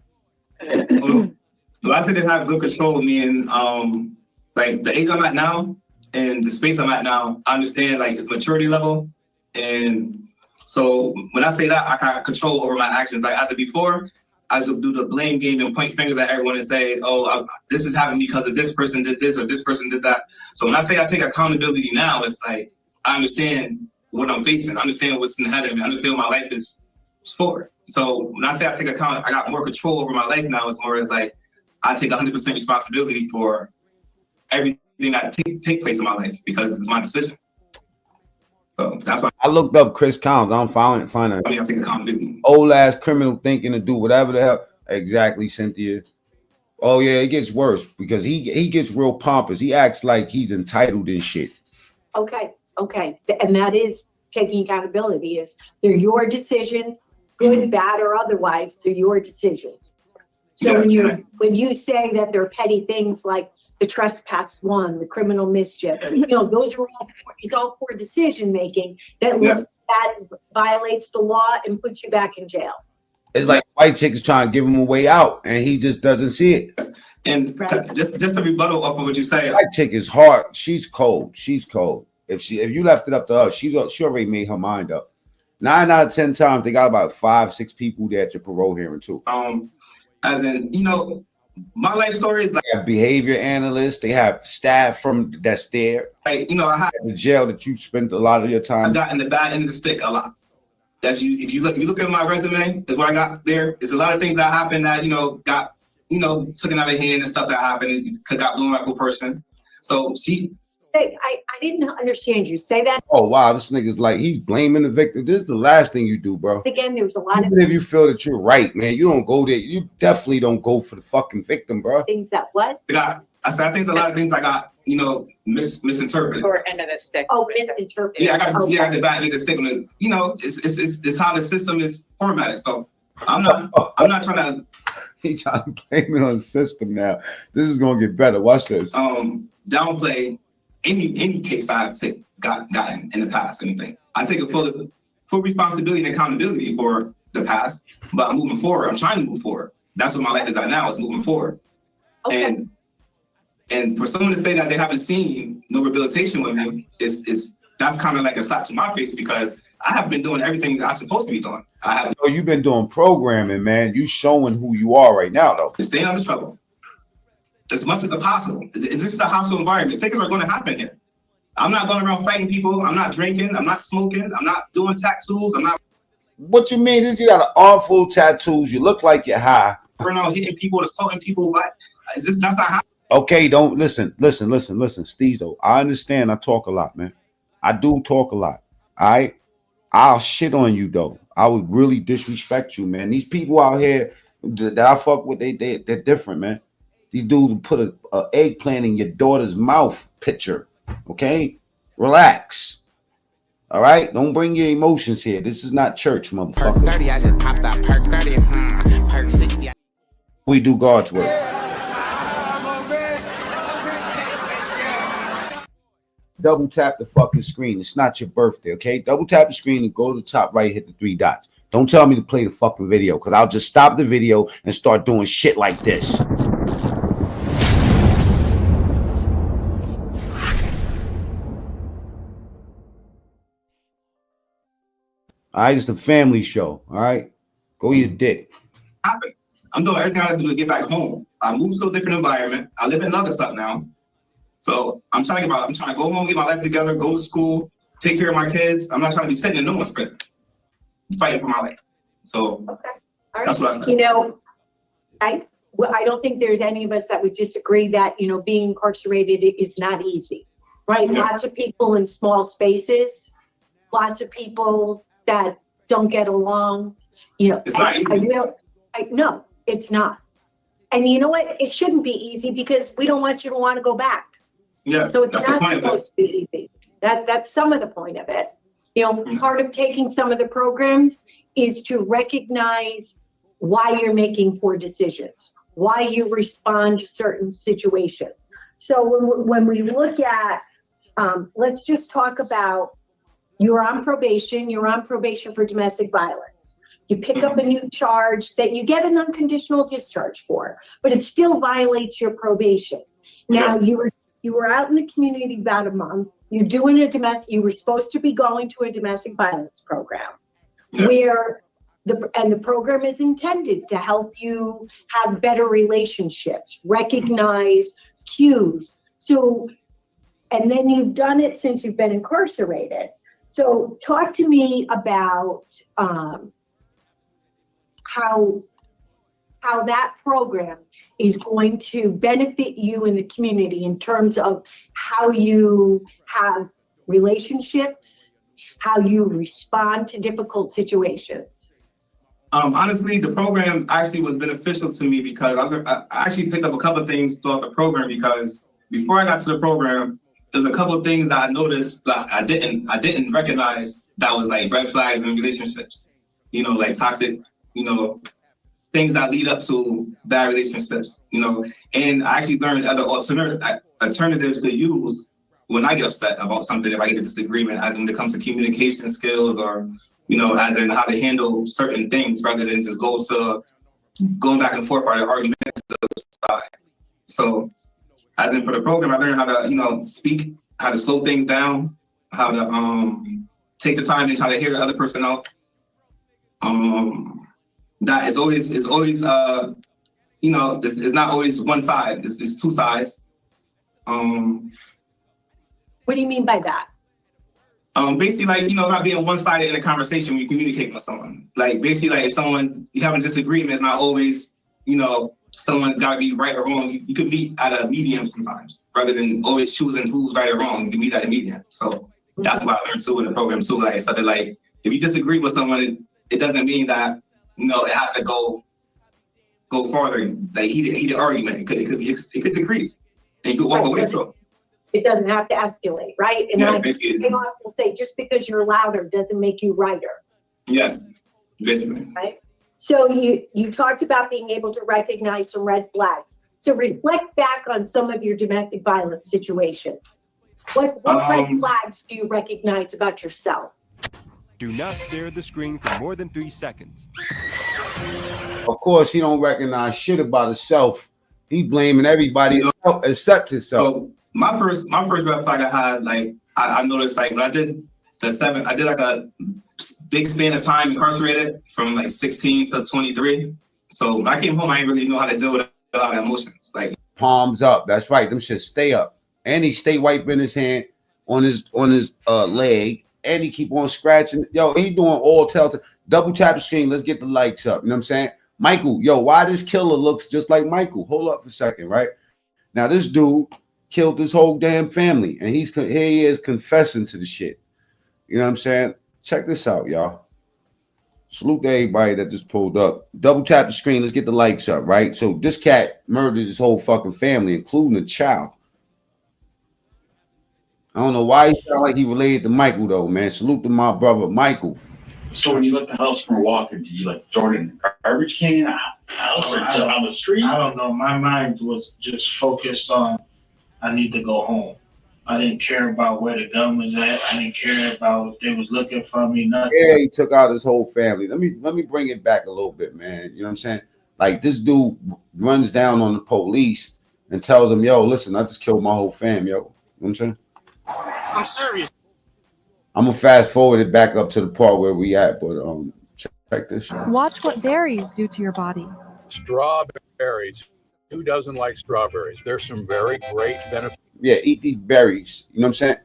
So I said to have good control, meaning like the age I'm at now and the space I'm at now, I understand like its maturity level. And so when I say that, I got control over my actions. Like as of before, I used to do the blame game and point fingers at everyone and say, oh, this is happening because of this person did this or this person did that. So when I say I take accountability now, it's like I understand what I'm facing. I understand what's ahead of me. I understand what my life is for. So when I say I take account, I got more control over my life now. It's more as like I take 100% responsibility for everything that take place in my life because it's my decision. So that's why I looked up Chris Collins. I don't find it. I mean, I take accountability. Old ass criminal thinking to do whatever the hell. Exactly, Cynthia. Oh yeah, it gets worse because he gets real pompous. He acts like he's entitled and shit. Okay. And that is taking accountability. Is they're your decisions, good, bad, or otherwise, they're your decisions. So when you say that they're petty things like the trespass one, the criminal mischief, those are it's all poor decision making that violates the law and puts you back in jail. It's like white chick is trying to give him a way out, and he just doesn't see it. And just a rebuttal off of what you say. White chick is hard. She's cold. She's cold. If you left it up to her, she already made her mind up. 9 out of 10 times, they got about 5-6 people there at your parole hearing too. As in, my life story is like they have behavior analysts. They have staff that's there. Like, I had the jail that you spent a lot of your time. I've gotten the bad end of the stick a lot. If you look at my resume, is what I got there. There's a lot of things that happened that got taken out of hand and stuff that happened and got blown up a person. So I didn't understand you. Say that. Oh wow, this nigga's like he's blaming the victim. This is the last thing you do, bro. Again, there was a lot Even if you feel that you're right, man, you don't go there. You definitely don't go for the fucking victim, bro. Things that what? I think there's a lot of things I got, misinterpreted. Or end of the stick. Oh, misinterpreted. Yeah, I got the bad end of the stick. It's how the system is formatted. So I'm not trying to. He trying to blame it on the system now. This is gonna get better. Watch this. Downplay any case I've gotten in the past, anything. I take a full responsibility and accountability for the past, but I'm moving forward. I'm trying to move forward. That's what my life is at now, is moving forward. Okay. And for someone to say that they haven't seen no rehabilitation with me that's kind of like a slap to my face because I have been doing everything that I'm supposed to be doing. You've been doing programming, man. You showing who you are right now, though. Stay out of trouble. As much as possible. This is a hostile environment. Things are going to happen here. I'm not going around fighting people. I'm not drinking. I'm not smoking. I'm not doing tattoos. I'm not. What you mean is you got an arm full of tattoos. You look like you're high. Running out hitting people, assaulting people. But is this not happening? Okay, don't listen, Steezo. I understand. I talk a lot, man. I do talk a lot. All right. I'll shit on you though. I would really disrespect you, man. These people out here that I fuck with, they're different, man. These dudes will put a eggplant in your daughter's mouth picture. Okay? Relax. All right? Don't bring your emotions here. This is not church, motherfucker. Perk 30, I just popped out. Perk 30, Perk 60. We do God's work. Double tap the fucking screen. It's not your birthday, okay? Double tap the screen and go to the top right, hit the 3 dots. Don't tell me to play the fucking video because I'll just stop the video and start doing shit like this. All right, it's a family show. All right, go eat a dick. I'm doing everything I have to do to get back home. I moved to a different environment. I live in another stuff now, so I'm trying to go home, get my life together, go to school, take care of my kids. I'm not trying to be sitting in no one's prison, fighting for my life. So okay, all right. That's what I said. I don't think there's any of us that would disagree that, you know, being incarcerated is not easy, right? Yeah. Lots of people in small spaces, lots of people that don't get along, you know. It's not easy. No, it's not. And you know what? It shouldn't be easy because we don't want you to want to go back. Yeah, So it's that's the not point of it. supposed to be easy. That's some of the point of it. You know, part of taking some of the programs is to recognize why you're making poor decisions, why you respond to certain situations. So when we look at, let's just talk about, you're on probation for domestic violence. You pick up a new charge that you get an unconditional discharge for, but it still violates your probation. Now, you were out in the community about a month. You're doing you were supposed to be going to a domestic violence program where the program is intended to help you have better relationships, recognize cues. So, and then you've done it since you've been incarcerated. So talk to me about how that program is going to benefit you in the community in terms of how you have relationships, how you respond to difficult situations. Honestly, the program actually was beneficial to me because I actually picked up a couple of things throughout the program, because before I got to the program, there's a couple of things that I noticed that I didn't recognize that was like red flags in relationships, you know, like toxic, you know, things that lead up to bad relationships, you know. And I actually learned other alternatives to use when I get upset about something, if I get a disagreement, as when it comes to communication skills, or, you know, as in how to handle certain things rather than just going back and forth or the arguments side. So as in for the program, I learned how to, you know, speak, how to slow things down, how to take the time and try to hear the other person out. That is always you know, it's not always one side, it's two sides. What do you mean by that? Basically, like, you know, not being one-sided in a conversation when you communicate with someone. Like, basically, like, if you have a disagreement, it's not always, you know, someone's got to be right or wrong. You could meet at a medium sometimes, rather than always choosing who's right or wrong. You can meet at a medium. So that's what I learned too in the program too. Like, so that, like, if you disagree with someone, it doesn't mean that, you know, it has to go farther. Like heated argument, it could decrease, and you could walk away. So it doesn't have to escalate, right? And I often say, just because you're louder doesn't make you righter. Yes, basically. Right. So you talked about being able to recognize some red flags. So reflect back on some of your domestic violence situation. What red flags do you recognize about yourself? Do not stare at the screen for more than 3 seconds. Of course, he don't recognize shit about himself. He blaming everybody except himself. So my first red flag I had, like, I noticed, like, when I did I did like a big span of time incarcerated from like 16 to 23. So when I came home, I didn't really know how to deal with a lot of emotions. Like, palms up. That's right. Them should stay up. And he stay wiping his hand on his leg, and he keep on scratching. Yo, he doing all telltale. Double tap the screen. Let's get the likes up. You know what I'm saying? Michael, yo, why this killer looks just like Michael? Hold up for a second, right? Now this dude killed his whole damn family, and here he is confessing to the shit. You know what I'm saying? Check this out, y'all. Salute to everybody that just pulled up. Double tap the screen. Let's get the likes up, right? So this cat murdered his whole fucking family, including a child. I don't know why he sound like he related to Michael, though, man. Salute to my brother, Michael. So when you left the house for a walk, did you like throw it in the garbage can, house, or just on the street? I don't know. My mind was just focused on, I need to go home. I didn't care about where the gun was at. I didn't care about if they was looking for me, nothing. Yeah, he took out his whole family. Let me bring it back a little bit, man. You know what I'm saying? Like, this dude runs down on the police and tells them, yo, listen, I just killed my whole fam, yo. You know what I'm saying? I'm serious. I'm gonna fast forward it back up to the part where we at, but check this shit. Watch what berries do to your body. Strawberries. Who doesn't like strawberries? There's some very great benefits. Yeah, eat these berries. You know what I'm saying?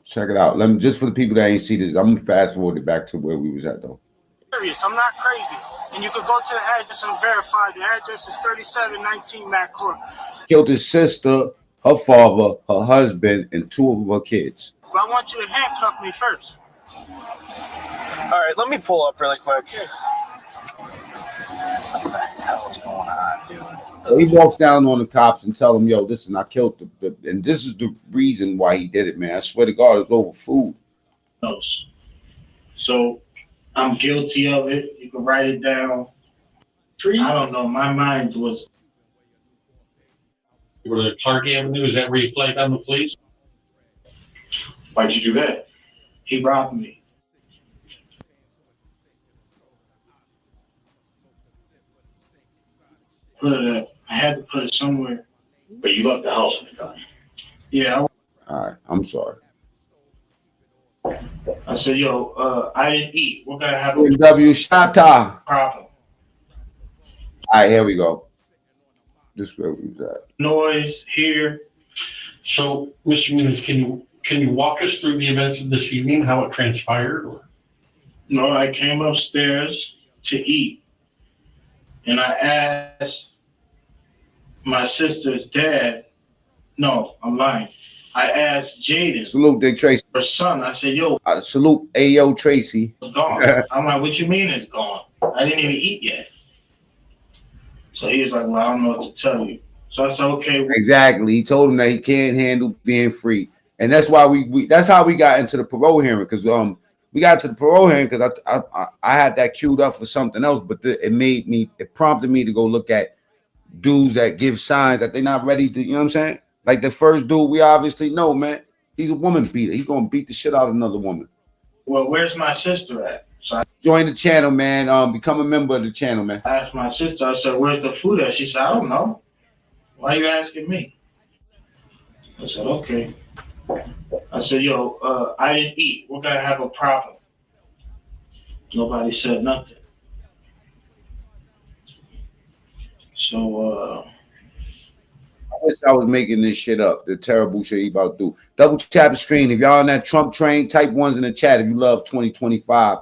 Check it out. Let me, just for the people that ain't see this, I'm gonna fast forward it back to where we was at though. serious. I'm not crazy. And you could go to the address and verify. The address is 3719 Mac Court. Killed his sister, her father, her husband, and 2 of her kids. So I want you to handcuff me first. All right, let me pull up really quick. So he walks down on the cops and tell them, yo, listen, I killed the and this is the reason why he did it, man. I swear to God, it's over food. So I'm guilty of it. You can write it down. I don't know. My mind was. You were at Clark Avenue. Is that where you flagged on the police? Why'd you do that? He robbed me. I had to put it somewhere. But you left the house with the gun. Yeah. All right, I'm sorry. I said, yo, I didn't eat. We're gonna have a W Shata. problem. All right, here we go. This is where we was at. Noise here. So, Mr. Muniz, can you walk us through the events of this evening, how it transpired? Or? No, I came upstairs to eat, and I asked my sister's dad. No, I'm lying. I asked Jaden. Salute Dick Tracy. Her son. I said, yo. Salute Ayo Tracy. It's gone. I'm like, what you mean it's gone? I didn't even eat yet. So he was like, well, I don't know what to tell you. So I said, okay. Exactly. He told him that he can't handle being free. And that's why we that's how we got into the parole hearing, because we got to the parole hearing because I had that queued up for something else, but it prompted me to go look at dudes that give signs that they're not ready to, you know what I'm saying? Like the first dude, we obviously know, man, he's a woman beater. He's gonna beat the shit out of another woman. Well, where's my sister at? So I join the channel, man. Become a member of the channel, man. I asked my sister, I said, where's the food at? She said, I don't know. Why are you asking me? I said, okay. I said, yo, I didn't eat. We're gonna have a problem. Nobody said nothing. So I wish I was making this shit up. The terrible shit he about to do. Double tap the screen. If y'all on that Trump train, type ones in the chat if you love 2025.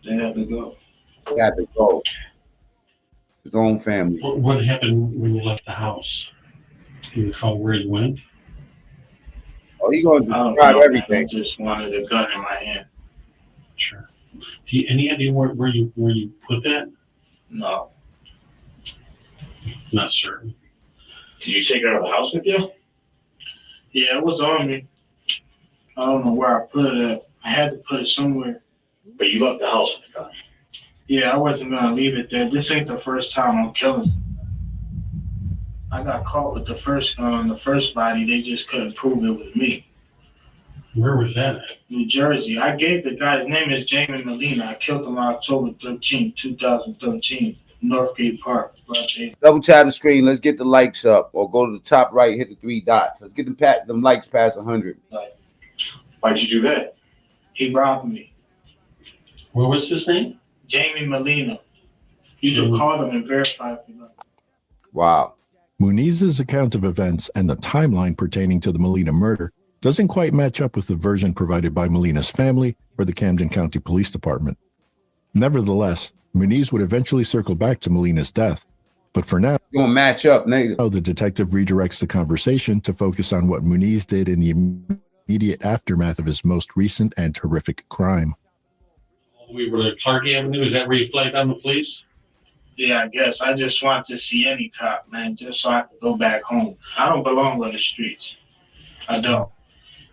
They had to go. They had to go. His own family. What happened when you left the house? Do you recall where you went? Oh, he going to describe everything. I just wanted a gun in my hand. Sure. Any idea where you put that? No. Not certain. Did you take it out of the house with you? Yeah, it was on me. I don't know where I put it at. I had to put it somewhere. But you left the house with the gun. Yeah, I wasn't gonna leave it there. This ain't the first time I'm killing. I got caught with the first gun on the first body. They just couldn't prove it was me. Where was that at? New Jersey. I gave the guy's name is Jamie Molina. I killed him on October 13, 2013, Northgate Park. Double tap the screen. Let's get the likes up, or go to the top right, hit the 3 dots. Let's get them likes past 100. Why'd you do that? He robbed me. What was his name? Jamie Molina. You can call him and verify if you like. Wow. Muniz's account of events and the timeline pertaining to the Molina murder doesn't quite match up with the version provided by Molina's family or the Camden County Police Department. Nevertheless, Muniz would eventually circle back to Molina's death. But for now, you're gonna match up, nigga. The detective redirects the conversation to focus on what Muniz did in the immediate aftermath of his most recent and horrific crime. We were at Clark Avenue. Is that where you flagged on the police? Yeah, I guess. I just want to see any cop, man, just so I can go back home. I don't belong on the streets. I don't.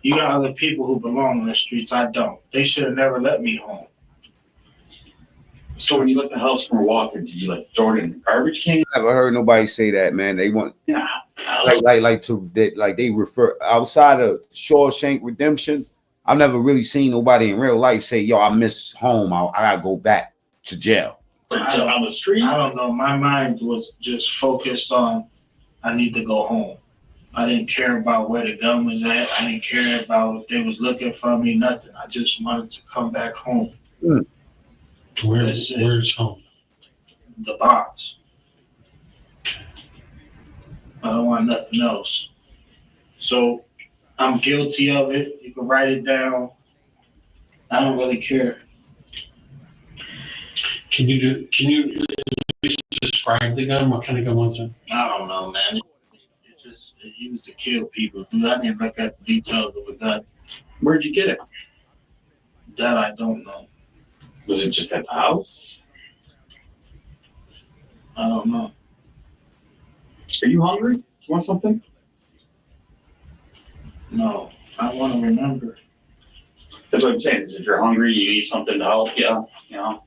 You got other people who belong on the streets. I don't. They should have never let me home. So when you left the house for a walk, did you throw it in the garbage can? I never heard nobody say that, man. They want they refer outside of Shawshank Redemption. I've never really seen nobody in real life say, yo, I miss home. I gotta go back to jail. On the street? I don't know. My mind was just focused on I need to go home. I didn't care about where the gun was at. I didn't care about if they was looking for me, nothing. I just wanted to come back home. Where's home? The box. I don't want nothing else. So I'm guilty of it. You can write it down. I don't really care. Can you describe the gun? What kind of gun was it? I don't know, man. It used to kill people. Dude, I didn't look at the details of the gun. Where'd you get it? That I don't know. Was it just at the house? I don't know. Are you hungry? You want something? No, I want to remember. That's what I'm saying. Is if you're hungry, you need something to help you, you know?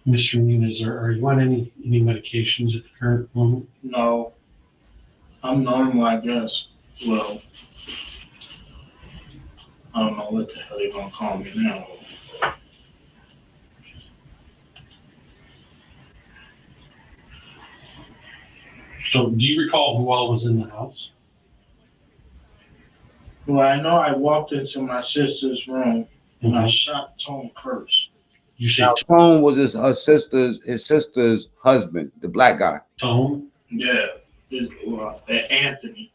Mr. Nunez, are you on any medications at the current moment? No. I'm normal, I guess. Well, I don't know what the hell they're gonna call me now. So do you recall who all was in the house? Well, I know I walked into my sister's room and I shot Tone first. You say Now, Tone was his sister's husband, the black guy. Tone? Yeah, Anthony.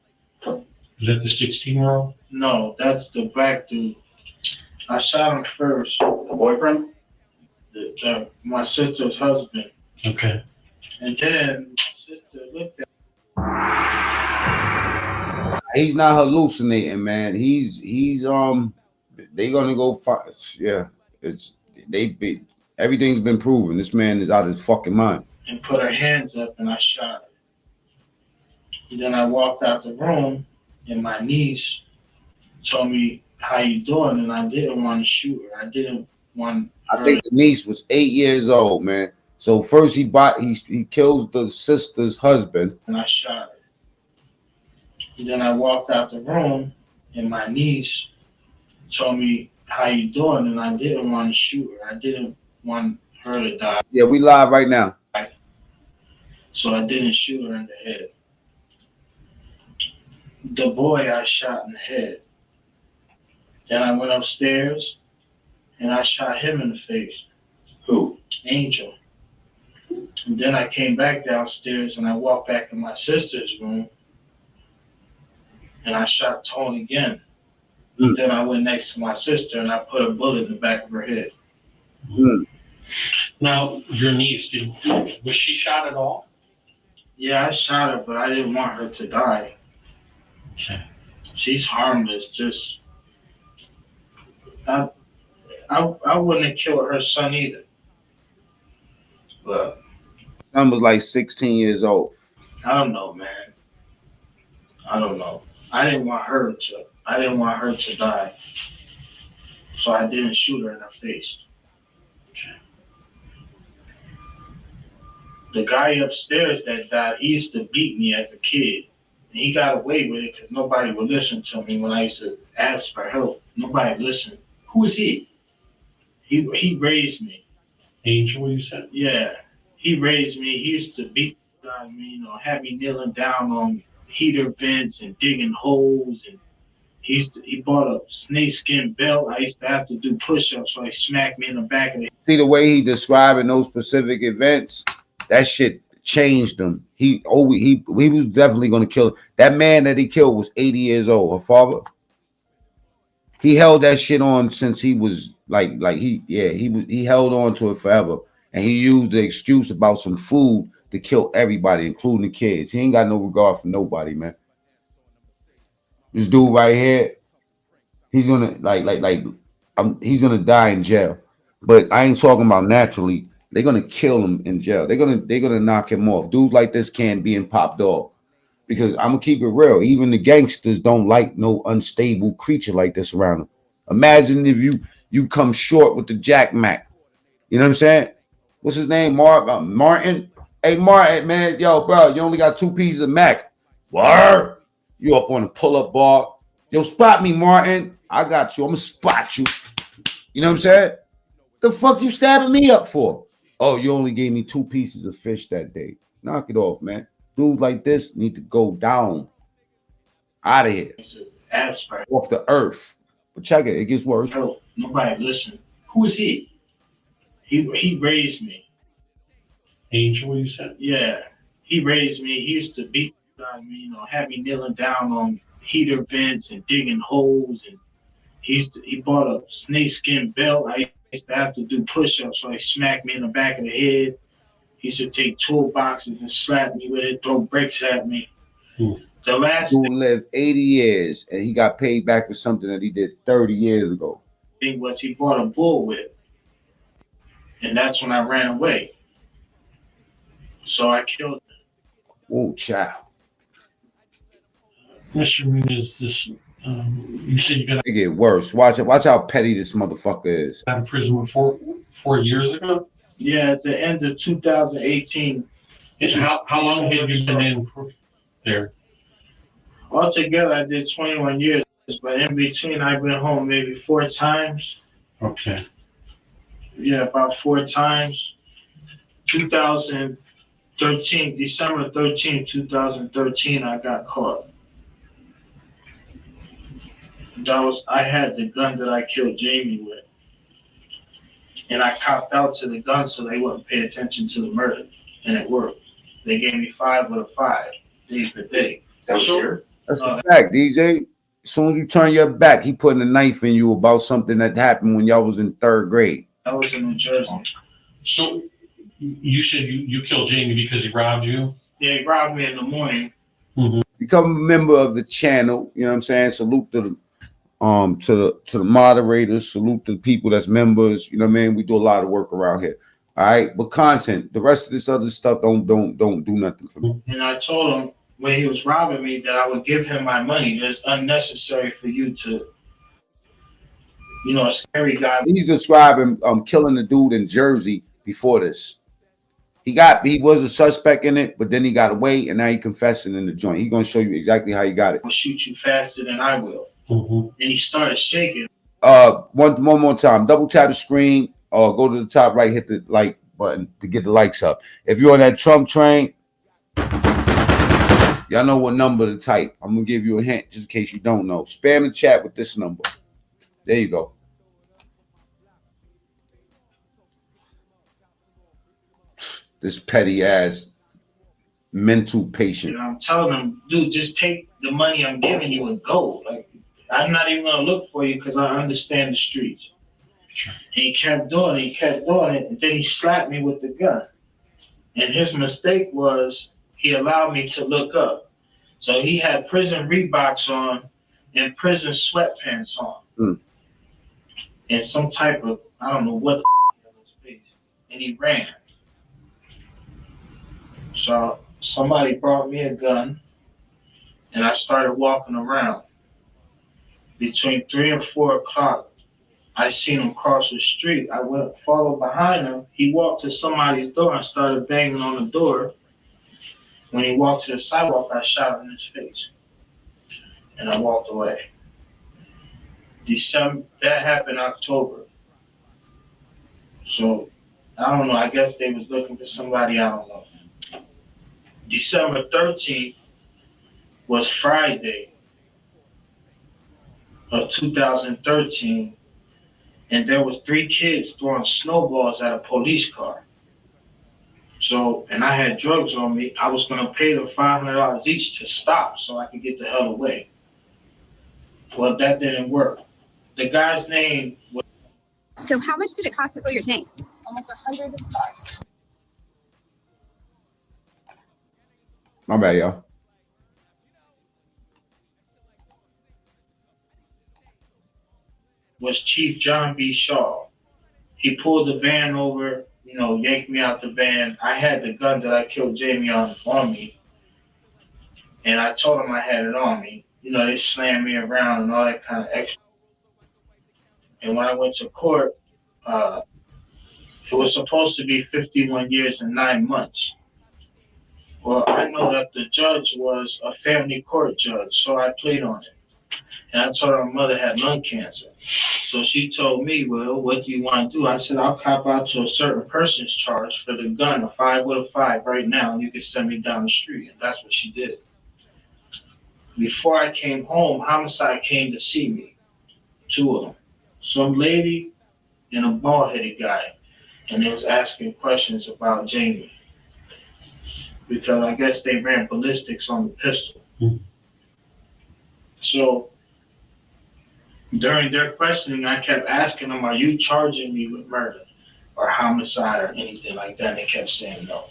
Is that the 16-year-old? No, that's the black dude. I shot him first. The boyfriend? My sister's husband. Okay. And then my sister looked at He's not hallucinating, man. He's they gonna go yeah. Everything's been proven. This man is out of his fucking mind. and put her hands up and I shot her. And then I walked out the room and my niece told me, "How you doing?" And I didn't want to shoot her. I didn't want her. I think the niece was 8 years old, man. So first he kills the sister's husband. And I shot her. And then I walked out the room and my niece told me, "How you doing?" And I didn't want to shoot her. I didn't want her to die. Yeah, we live right now. So I didn't shoot her in the head. The boy I shot in the head. Then I went upstairs and I shot him in the face. Who? Angel. And then I came back downstairs and I walked back in my sister's room and I shot Tone again. And then I went next to my sister and I put a bullet in the back of her head. Now, your niece, was she shot at all? Yeah, I shot her, but I didn't want her to die. Okay. She's harmless. Just, I wouldn't have killed her son either. But Son was like 16 years old. I don't know, man. I don't know. I didn't want her to die. So I didn't shoot her in her face. Okay. The guy upstairs that died, he used to beat me as a kid. And he got away with it because nobody would listen to me when I used to ask for help. Nobody listened. Who is he? He raised me. Angel, you said? Yeah. He raised me. He used to beat me, have me kneeling down on heater vents and digging holes. And he bought a snakeskin belt. I used to have to do push-ups, so he smacked me in the back of the head. See the way he describing those specific events? That shit changed him. He was definitely gonna kill him. That man that he killed was 80 years old. Her father. He held that shit on since he was he held on to it forever. And he used the excuse about some food to kill everybody, including the kids. He ain't got no regard for nobody, man. This dude right here, he's gonna he's gonna die in jail. But I ain't talking about naturally. They're gonna kill him in jail. They're gonna knock him off. Dudes like this can't be in Pop Dog. Because I'm gonna keep it real. Even the gangsters don't like no unstable creature like this around them. Imagine if you come short with the Jack Mac. You know what I'm saying? What's his name? Martin. Hey Martin, man, yo, bro, you only got 2 pieces of Mac. What? You up on the pull-up bar? Yo, spot me, Martin. I got you. I'm gonna spot you. You know what I'm saying? The fuck you stabbing me up for? Oh, you only gave me 2 pieces of fish that day. Knock it off, man. Dudes like this need to go down. Out of here. Off the earth. But check it gets worse. Nobody listened. Who is he? He raised me. Angel, you said? Yeah. He raised me. He used to beat me, have me kneeling down on heater vents and digging holes. And He bought a snakeskin belt. I used to have to do push-ups, so he smacked me in the back of the head. He used to take toolboxes and slap me with it, throw bricks at me. The last dude lived 80 years and he got paid back for something that he did 30 years ago. thing was he bought a bullwhip. And that's when I ran away. So I killed him. Oh, child. Mr. Muniz, this, you said you got It get worse. Watch how petty this motherfucker is. out of prison four years ago? Yeah, at the end of 2018. How long have you been in there? Altogether, I did 21 years, but in between, I've been home maybe 4 times. Okay. Yeah, about 4 times. 2013, December 13, 2013, I got caught. I had the gun that I killed Jamie with. And I copped out to the gun so they wouldn't pay attention to the murder. And it worked. They gave me 5 with a 5, day for day. That's a fact, DJ. As soon as you turn your back, he putting a knife in you about something that happened when y'all was in 3rd grade. I was in New Jersey. So you said you killed Jamie because he robbed you? Yeah, he robbed me in the morning. Become a member of the channel. You know what I'm saying? Salute to the moderators. Salute to the people that's members. You know what I mean? We do a lot of work around here. All right, but content. The rest of this other stuff don't do nothing for me. And I told him when he was robbing me that I would give him my money. It's unnecessary for you to, a scary guy. He's describing killing the dude in Jersey before this. He was a suspect in it, but then he got away, and now he's confessing in the joint. He's gonna show you exactly how he got it. I'll shoot you faster than I will. And he started shaking. One more time. Double tap the screen or go to the top right, hit the like button to get the likes up. If you're on that Trump train, y'all know what number to type. I'm gonna give you a hint just in case you don't know. Spam the chat with this number. There you go. This petty ass mental patient. And I'm telling him, dude, just take the money I'm giving you and go. Like, I'm not even gonna look for you because I understand the streets. And he kept doing it, and then he slapped me with the gun. And his mistake was he allowed me to look up. So he had prison Reeboks on and prison sweatpants on. And some type of, I don't know what on his face. And he ran. So somebody brought me a gun and I started walking around. Between 3 and 4 o'clock, I seen him cross the street. I went followed behind him. He walked to somebody's door and started banging on the door. When he walked to the sidewalk, I shot him in his face. And I walked away. That happened October. So, I don't know. I guess they was looking for somebody, I don't know. December 13th was Friday of 2013. And there was 3 kids throwing snowballs at a police car. So, and I had drugs on me. I was gonna pay them $500 each to stop so I could get the hell away. Well, that didn't work. The guy's name was... So how much did it cost to fill your tank? Almost $100. My bad, y'all. Was Chief John B. Shaw. He pulled the van over, yanked me out the van. I had the gun that I killed Jamie on me. And I told him I had it on me. They slammed me around and all that kind of extra. And when I went to court, it was supposed to be 51 years and 9 months. Well, I know that the judge was a family court judge, so I played on it. And I told her my mother had lung cancer. So she told me, well, what do you want to do? I said, I'll cop out to a certain person's charge for the gun, a 5 with a 5 right now, and you can send me down the street. And that's what she did. Before I came home, homicide came to see me. 2 of them. Some lady and a bald-headed guy. And they was asking questions about Jamie. Because I guess they ran ballistics on the pistol. So During their questioning, I kept asking them, "Are you charging me with murder or homicide or anything like that?" And they kept saying no.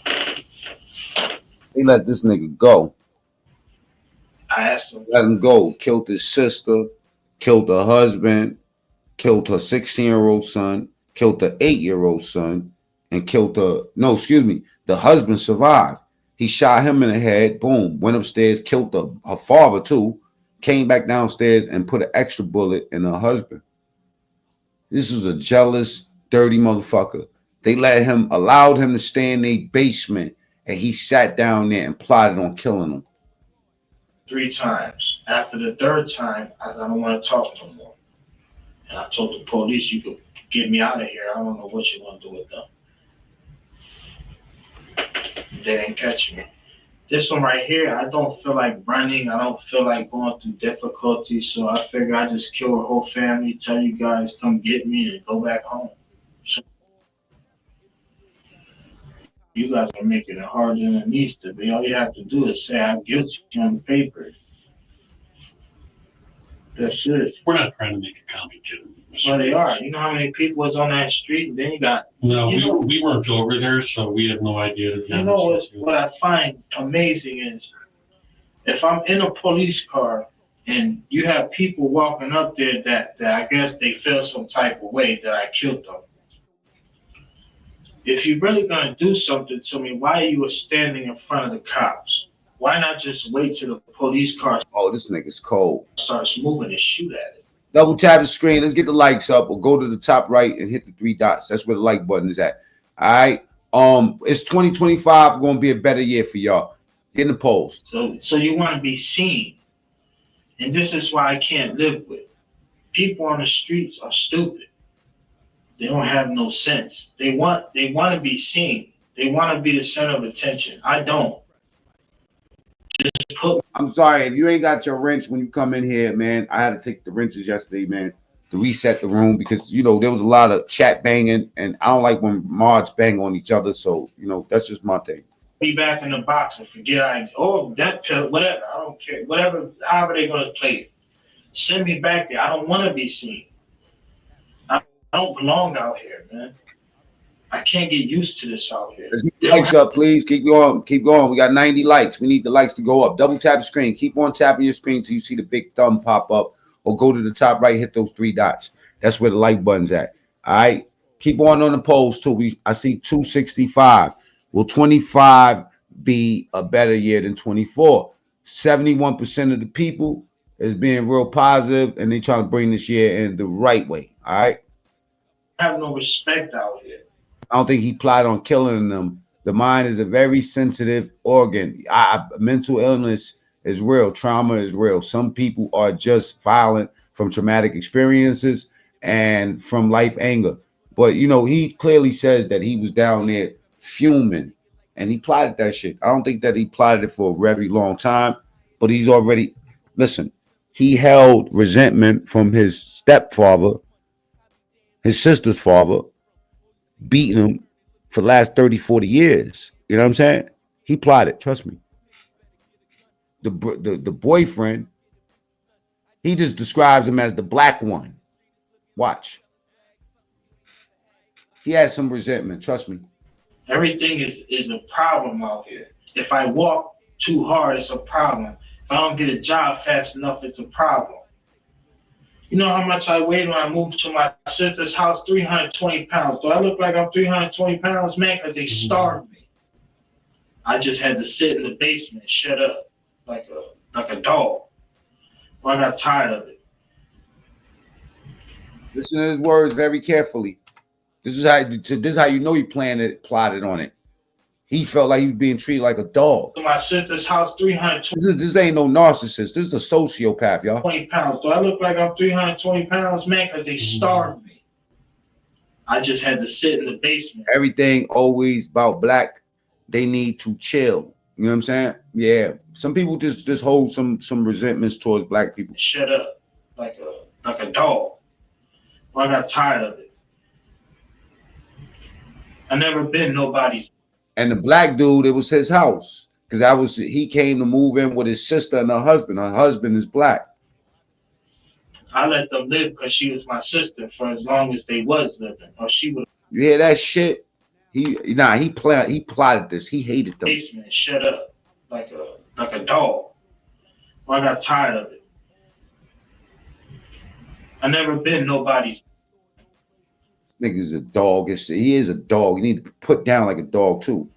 They let this nigga go. I asked them, Let him go. Killed his sister, killed her husband, killed her 16-year-old son, killed the 8-year-old son, and killed the husband survived. He shot him in the head, boom, went upstairs, killed her father too, came back downstairs and put an extra bullet in her husband. This was a jealous, dirty motherfucker. They allowed him to stay in their basement, and he sat down there and plotted on killing them. 3 times. After the 3rd time, I don't want to talk no more. And I told the police, "You could get me out of here. I don't know what you're going to do with them." They didn't catch me. This one right here, I don't feel like running. I don't feel like going through difficulties. So I figure I just kill a whole family, tell you guys, come get me and go back home. So you guys are making it harder than it needs to be. All you have to do is say I'm guilty on the paper. That's it. We're not trying to make it complicated. Well, they are. You know how many people was on that street? And then you got... No, we weren't over there, so we have no idea. You know what I find amazing is if I'm in a police car and you have people walking up there that I guess they feel some type of way that I killed them. If you're really going to do something to me, why are you standing in front of the cops? Why not just wait till the police car this nigga's cold. starts moving and shoot at it? Double tap the screen. Let's get the likes up, or go to the top right and hit the 3 dots. That's where the like button is at. All right. It's 2025. Going to be a better year for y'all. Get in the polls. So you want to be seen, and this is why I can't live with people on the streets. Are stupid. They don't have no sense. They want to be seen. They want to be the center of attention. I don't. I'm sorry if you ain't got your wrench when you come in here, man. I had to take the wrenches yesterday, man, to reset the room because there was a lot of chat banging, and I don't like when mods bang on each other. So that's just my thing. Be back in the box and forget that pill, whatever. I don't care. Whatever, however they're gonna play it. Send me back there. I don't want to be seen. I don't belong out here, man. I can't get used to this out here. Let's get the likes up, please. Keep going. Keep going. We got 90 likes. We need the likes to go up. Double tap the screen. Keep on tapping your screen till you see the big thumb pop up, or go to the top right, hit those 3 dots. That's where the like button's at. All right. Keep on the polls too. I see 265. Will 25 be a better year than 24? 71% of the people is being real positive, and they trying to bring this year in the right way. All right. I have no respect out here. I don't think he plotted on killing them. The mind is a very sensitive organ. Mental illness is real. Trauma is real. Some people are just violent from traumatic experiences and from life anger. But, he clearly says that he was down there fuming, and he plotted that shit. I don't think that he plotted it for a very long time, but he's already... Listen, he held resentment from his stepfather, his sister's father, beating him for the last 30, 40 years. You know what I'm saying? He plotted, trust me. The boyfriend, he just describes him as the black one. Watch. He has some resentment, trust me. Everything is a problem out here. If I walk too hard, it's a problem. If I don't get a job fast enough, it's a problem. You know how much I weighed when I moved to my sister's house? 320 pounds. Do I look like I'm 320 pounds, man? Because they starved me. I just had to sit in the basement, shut up, like a dog. Well, I got tired of it. Listen to his words very carefully. This is how you know he plotted on it. He felt like he was being treated like a dog. To my sister's house, 320. This ain't no narcissist. This is a sociopath, y'all. 20 pounds. Do I look like I'm 320 pounds, man? Because they starved me. I just had to sit in the basement. Everything always about black. They need to chill. You know what I'm saying? Yeah. Some people just hold some resentments towards black people. Shut up, like a dog. Well, I got tired of it. I never been nobody's. And the black dude, it was his house, because he came to move in with his sister and her husband. Her husband is black. I let them live because she was my sister for as long as they was living, or she would. You hear that shit? He plotted this. He hated them. Basement, shut up, like a dog. Well, I got tired of it. I never been nobody's. Nigga's a dog. He is a dog. You need to be put down like a dog too.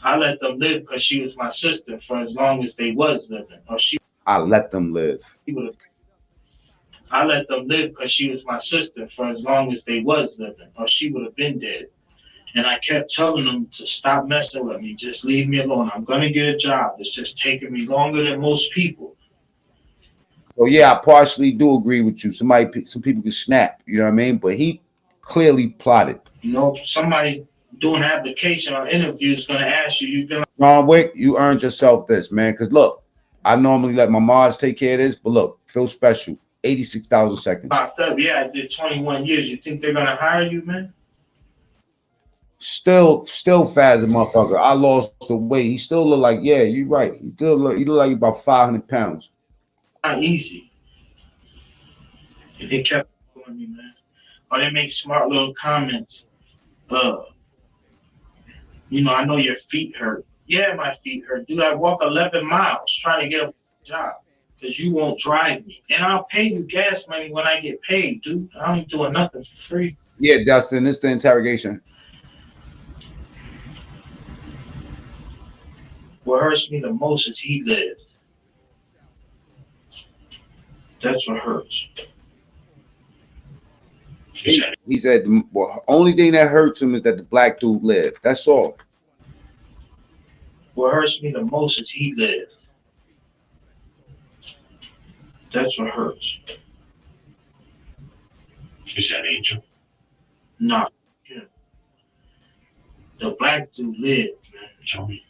I let them live because she was my sister for as long as they was living, or she. I let them live. I let them live because she was my sister for as long as they was living, or she would have been dead. And I kept telling them to stop messing with me. Just leave me alone. I'm gonna get a job. It's just taking me longer than most people. Well, yeah, I partially do agree with you. Some people can snap, you know what I mean? But he clearly plotted. You know, somebody doing an application or interview is gonna ask you. You've been. John Wick, you earned yourself this, man. Because look, I normally let my mods take care of this, but look, feel special. 86,000 seconds. Popped up. Yeah, I did 21 years. You think they're gonna hire you, man? Still fat as a motherfucker. I lost the weight. He still look like, yeah, you're right. He look like about 500 pounds. Not easy. And they kept going me, man. Or they make smart little comments. You know, I know your feet hurt. Yeah, my feet hurt. Dude, I walk 11 miles trying to get a job because you won't drive me. And I'll pay you gas money when I get paid, dude. I ain't doing nothing for free. Yeah, Dustin, this is the interrogation. What hurts me the most is he lived. That's what hurts. He said the only thing that hurts him is that the black dude lived. That's all. What hurts me the most is he lived. That's what hurts. Is that Angel? No. Yeah. The black dude lived, man. Tell me.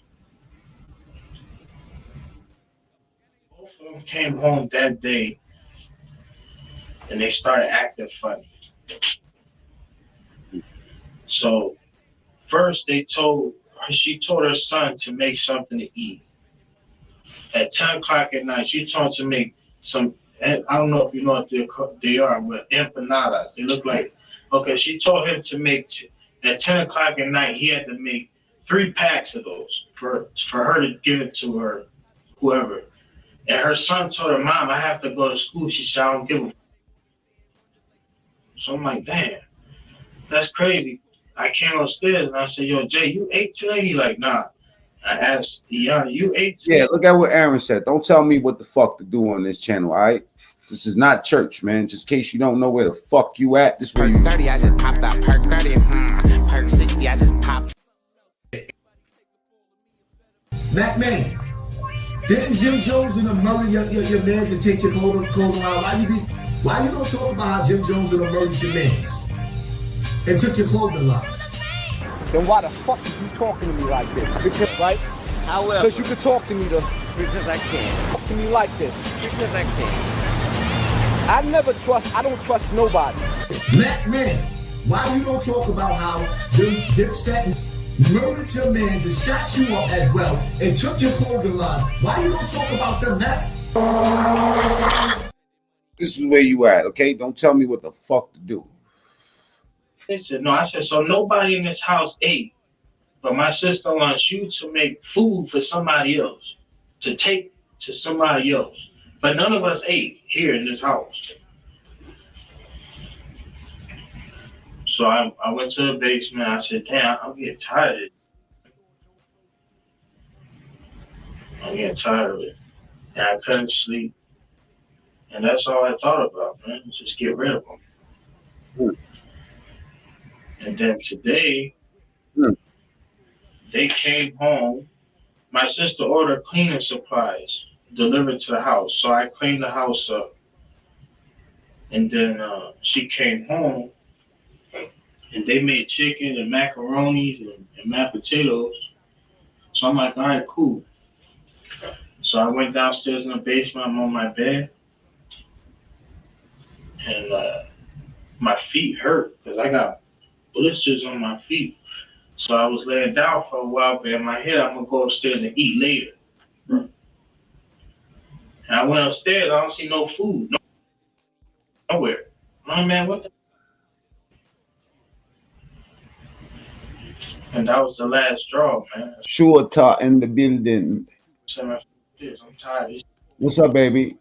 Both of them came home that day and they started acting funny. So first she told her son to make something to eat. At 10 o'clock at night, she told him to make some, I don't know if you know what they are, but empanadas. They look like, okay, she told him to make, at 10 o'clock at night, he had to make 3 packs of those for her to give it to her, whoever. And her son told her, Mom, I have to go to school. She said, I don't give a. So I'm like, damn, that's crazy. I came upstairs and I said, yo, Jay, you ate today? He like, nah. I asked Deanna, you ate today? Yeah, look at what Aaron said. Don't tell me what the fuck to do on this channel, all right? This is not church, man. Just in case you don't know where the fuck you at. This where you 30, I just popped out. Perk 30, Perk 60, I just popped. Matt May, didn't Jim Jones and the murder your mans and take your clothing line? Why you don't talk about how Jim Jones and the murdered your mans and took your clothing line? Then why the fuck are you talking to me like this? Because, right? However. Because you can talk to me this. Because I can. Talk to me like this. Because I can. I don't trust nobody. Matt May, why you don't talk about how Dip Sentence murdered your mans and shot you up as well and took your clothing line? Why you don't talk about them, Matt? This is where you at, okay? Don't tell me what the fuck to do. They said, no, I said, so nobody in this house ate, but my sister wants you to make food for somebody else, to take to somebody else. But none of us ate here in this house. So I went to the basement. I said, damn, I'm getting tired of it. I'm getting tired of it. And I couldn't sleep. And that's all I thought about, man. Just get rid of them. And then today, they came home. My sister ordered cleaning supplies delivered to the house. So I cleaned the house up. And then she came home and they made chicken and macaroni and mashed potatoes. So I'm like, all right, cool. So I went downstairs in the basement. I'm on my bed. And my feet hurt because I got blisters on my feet. So I was laying down for a while, but in my head, I'm going to go upstairs and eat later. And I went upstairs. I don't see no food. nowhere. Oh man, what the? And that was the last straw, man. Sure, Tot in the building. I'm tired. What's up, baby?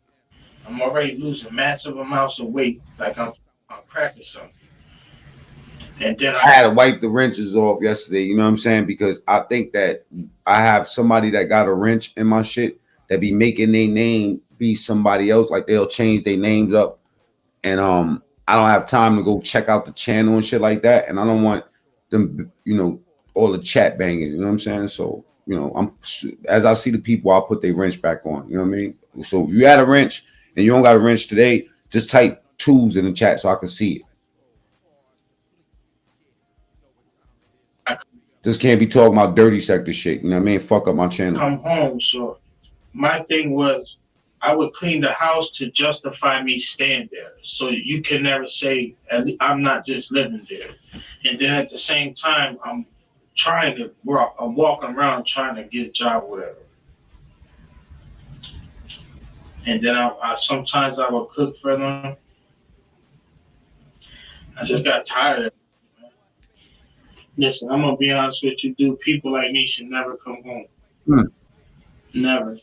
I'm already losing massive amounts of weight, like I'm on crack or something. And then I had to wipe the wrenches off yesterday, you know what I'm saying? Because I think that I have somebody that got a wrench in my shit that be making their name be somebody else. Like they'll change their names up. And I don't have time to go check out the channel and shit like that. And I don't want them, you know, all the chat banging, you know what I'm saying? So, you know, as I see the people, I'll put their wrench back on, you know what I mean? So if you had a wrench and you don't got a wrench today, just type 2s in the chat so I can see it. Just can't be talking about dirty sector shit. You know what I mean? Fuck up my channel. Come home. So my thing was I would clean the house to justify me staying there. So you can never say I'm not just living there. And then at the same time, I'm trying to work. I'm walking around trying to get a job, whatever. And then I sometimes I would cook for them. I just got tired of it. Listen, I'm gonna be honest with you, dude. People like me should never come home. Never.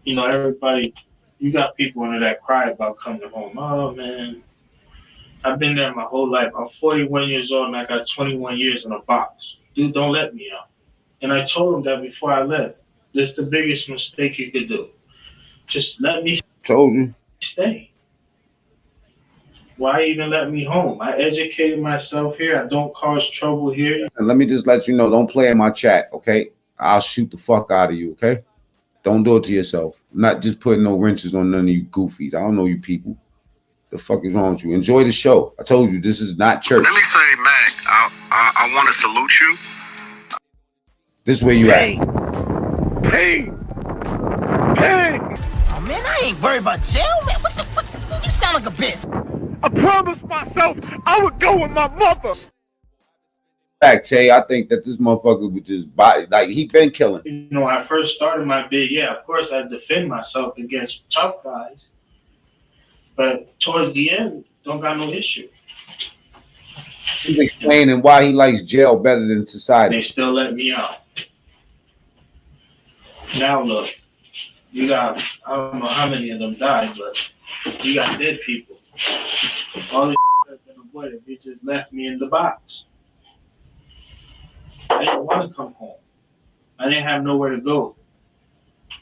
You know, everybody. You got people in there that cry about coming home. Oh man, I've been there my whole life. I'm 41 years old and I got 21 years in a box. Dude, don't let me out. And I told him that before I left. This is the biggest mistake you could do. Just let me. Told you. Stay. Why even let me home? I educated myself here. I don't cause trouble here. And let me just let you know, don't play in my chat, okay? I'll shoot the fuck out of you, okay? Don't do it to yourself. I'm not just putting no wrenches on none of you goofies. I don't know you people. The fuck is wrong with you? Enjoy the show. I told you, this is not church. Let me say, Mac, I want to salute you. This is where you at. Hey! Oh man, I ain't worried about jail, man. What the you sound like a bitch. I promised myself I would go with my mother. Fact, Tay, I think that this motherfucker would just buy, like, he been killing. You know, when I first started my bid, yeah, of course I defend myself against tough guys. But towards the end, don't got no issue. He's explaining why he likes jail better than society. They still let me out. Now look, you got, I don't know how many of them died, but you got dead people. All this has been avoided. They just left me in the box. I didn't want to come home. I didn't have nowhere to go.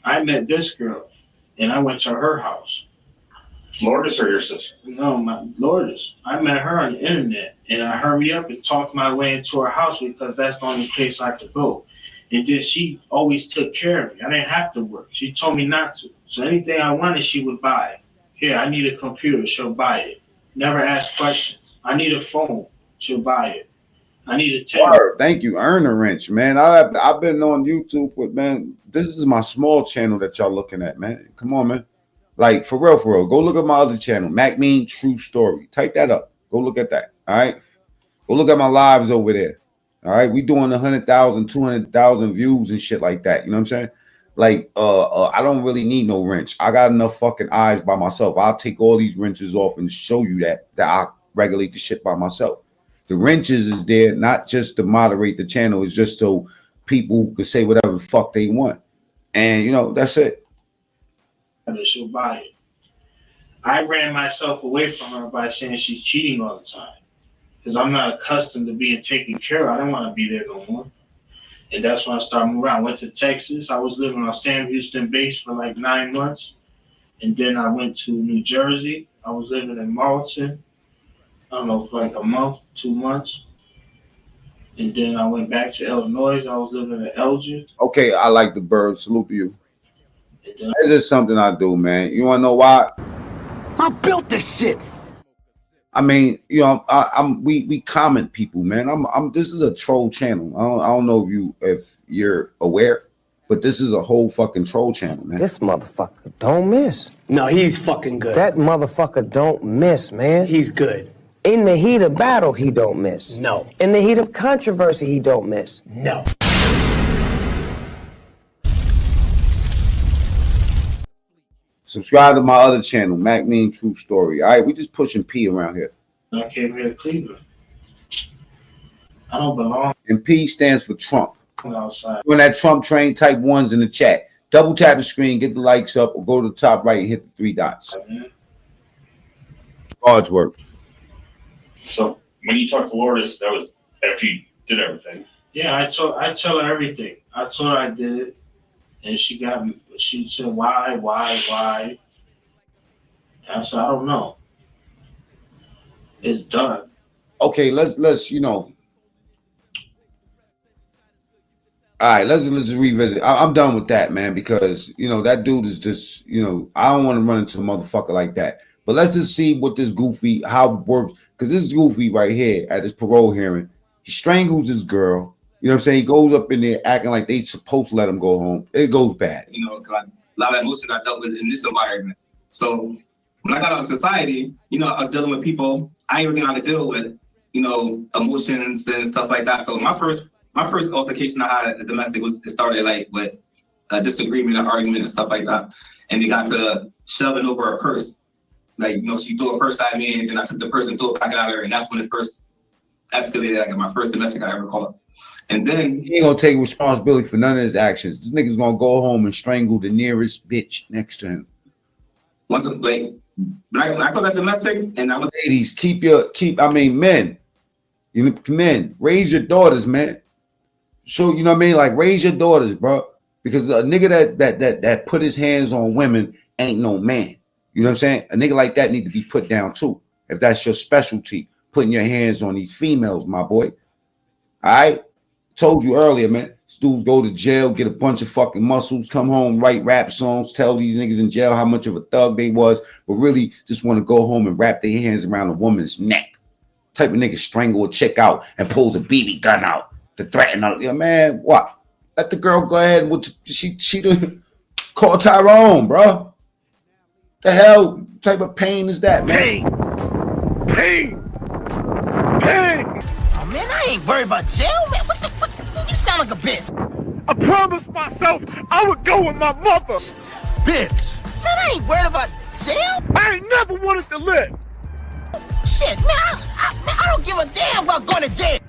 I met this girl, and I went to her house. Lourdes or your sister? No, my Lourdes. I met her on the internet, and I hurried up and talked my way into her house because that's the only place I could go. And then she always took care of me. I didn't have to work. She told me not to. So anything I wanted, she would buy. Here, I need a computer. She'll buy it. Never ask questions. I need a phone. She'll buy it. I need a tablet. Thank you, Earn a Wrench, man. I've been on YouTube, but man, this is my small channel that y'all looking at, man. Come on, man. Like for real. Go look at my other channel, Mac Mean True Story. Type that up. Go look at that. All right. Go look at my lives over there. All right. We doing 100,000, 200,000 views and shit like that. You know what I'm saying? Like, I don't really need no wrench. I got enough fucking eyes by myself. I'll take all these wrenches off and show you that I regulate the shit by myself. The wrenches is there not just to moderate the channel. It's just so people could say whatever the fuck they want. And, you know, that's it. She'll buy it. I ran myself away from her by saying she's cheating all the time. Because I'm not accustomed to being taken care of. I don't want to be there no more. And that's when I started moving around. I went to Texas. I was living on Sam Houston base for like 9 months. And then I went to New Jersey. I was living in Marlton. I don't know, for like a month, 2 months. And then I went back to Illinois. I was living in Elgin. Okay, I like the bird. Salute to you. It's just something I do, man. You want to know why? I built this shit. I mean, you know, we comment people, man. This is a troll channel. I don't know if you're aware, but this is a whole fucking troll channel, man. This motherfucker don't miss. No, he's fucking good. That motherfucker don't miss, man. He's good. In the heat of battle, he don't miss. No. In the heat of controversy, he don't miss. No. Subscribe to my other channel, Mac Mean True Story. All right, we just pushing P around here. I came here to Cleveland. I don't belong. And P stands for Trump. Outside. When that Trump train, type ones in the chat. Double tap the screen, get the likes up, or go to the top right and hit the 3 dots. God's work. So when you talked to Lourdes, that was after you did everything. Yeah, I tell her everything. I told her I did it, and she said, why? And I said, I don't know. It's done. Okay, let's you know. All right, let's revisit. I'm done with that, man, because you know that dude is just, you know, I don't want to run into a motherfucker like that. But let's just see what this goofy, how it works, because this goofy right here at this parole hearing, he strangles his girl. You know what I'm saying? He goes up in there acting like they supposed to let him go home. It goes bad. You know, a lot of emotions I dealt with in this environment. So when I got out of society, you know, I was dealing with people I didn't really know how to deal with, you know, emotions and stuff like that. So my first altercation I had at domestic it started like with a disagreement, an argument and stuff like that. And they got to shoving over a purse. Like, you know, she threw a purse at me and then I took the purse and threw it back at her. And that's when it first escalated. Like my first domestic I ever caught. And then he ain't gonna take responsibility for none of his actions. This nigga's gonna go home and strangle the nearest bitch next to him. Once like when I caught that domestic and I was ladies, men. Men, raise your daughters, man. So you know what I mean? Like raise your daughters, bro. Because a nigga that put his hands on women ain't no man. You know what I'm saying? A nigga like that need to be put down too. If that's your specialty, putting your hands on these females, my boy. All right. Told you earlier, man. These dudes go to jail, get a bunch of fucking muscles, come home, write rap songs, tell these niggas in jail how much of a thug they was, but really just want to go home and wrap their hands around a woman's neck. Type of nigga strangle a chick out and pulls a BB gun out to threaten her. Yeah, man, what? Let the girl go ahead and she call Tyrone, bro. The hell type of pain is that, man? Pain. Oh man, I ain't worried about jail, man. What you sound like a bitch. I promised myself I would go with my mother. Bitch. Man, I ain't worried about jail. I ain't never wanted to live. Shit, man, I don't give a damn about going to jail.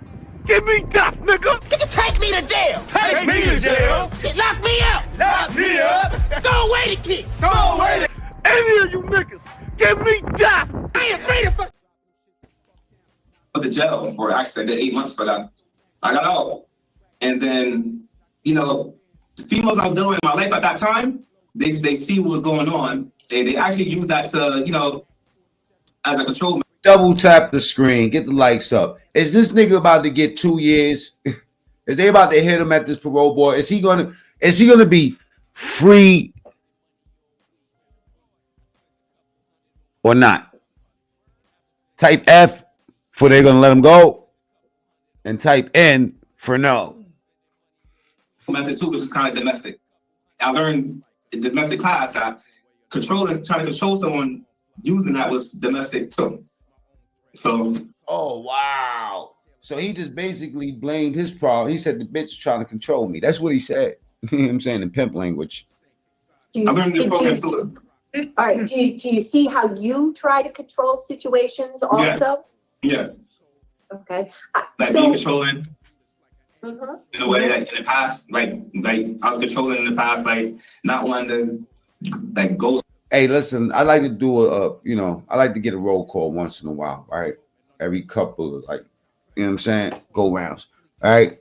Give me death, nigga. Nigga, take me to jail. Take me to jail. Shit, lock me up. Lock me up. Throw away the key. Throw away the... Any of you niggas, give me death. I ain't afraid of... the jail for actually I did 8 months for that. I got out. And then, you know, the females I was doing in my life at that time, they see what was going on. They actually use that to, you know, as a control. Double tap the screen, get the likes up. Is this nigga about to get 2 years? Is they about to hit him at this parole board? Is he gonna be free or not? Type F for they're gonna let him go, and type N for no. Method two, which is kind of domestic. I learned in domestic class that trying to control someone using that was domestic too. So. Oh wow! So he just basically blamed his problem. He said the bitch trying to control me. That's what he said. You know what I'm saying in pimp language. I learned the program too. All right. Do you see how you try to control situations also? Yes. Okay. Like being controlling. In a way, like in the past, like I was controlling in the past, like not wanting to like go. Hey, listen, I like to do I like to get a roll call once in a while, right? Every couple of you know what I'm saying, go rounds. All right.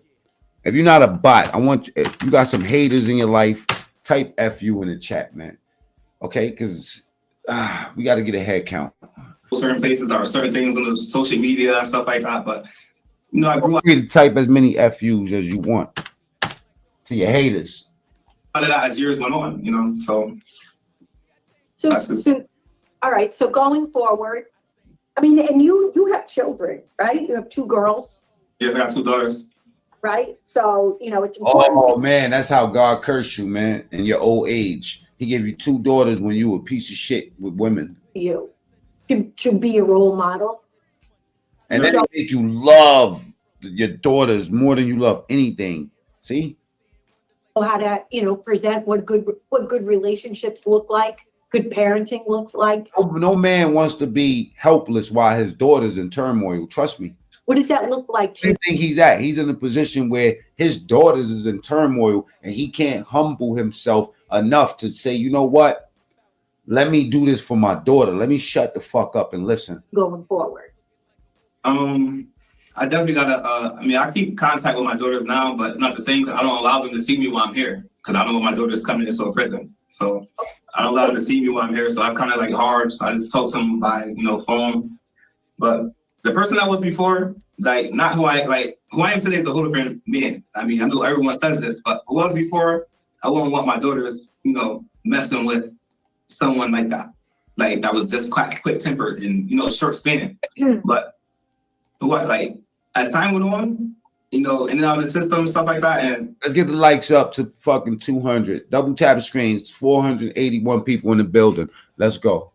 If you're not a bot, if you got some haters in your life, type FU in the chat, man. Okay, because we got to get a head count. Certain places or certain things on the social media and stuff like that, but you know, I grew up. Free to type as many FUs as you want to your haters. Out of that as years went on, you know, so all right. So going forward, I mean, and you have children, right? You have 2 girls. Yes, I got 2 daughters. Right. So you know it's important. Oh man, that's how God cursed you, man. In your old age, He gave you 2 daughters when you were a piece of shit with women. You to be a role model, and then make you love your daughters more than you love anything. See? How to present what good relationships look like. good parenting looks like? No man wants to be helpless while his daughter's in turmoil. Trust me. What does that look like to I think he's at. He's in a position where his daughters is in turmoil and he can't humble himself enough to say, you know what? Let me do this for my daughter. Let me shut the fuck up and listen. Going forward. I definitely gotta. I keep contact with my daughters now, but it's not the same. I don't allow them to see me while I'm here because I know my daughter's coming into a prison. So I don't allow them to see me while I'm here. So that's kind of like hard. So I just talk to them by phone. But the person I was before, like not who I am today is a whole different man. I mean, I know everyone says this, but who I was before, I wouldn't want my daughters, messing with someone like that. Like that was just quick tempered and short spanning. But as time went on, in and out of the system, stuff like that. And let's get the likes up to fucking 200. Double tap the screens, 481 people in the building. Let's go.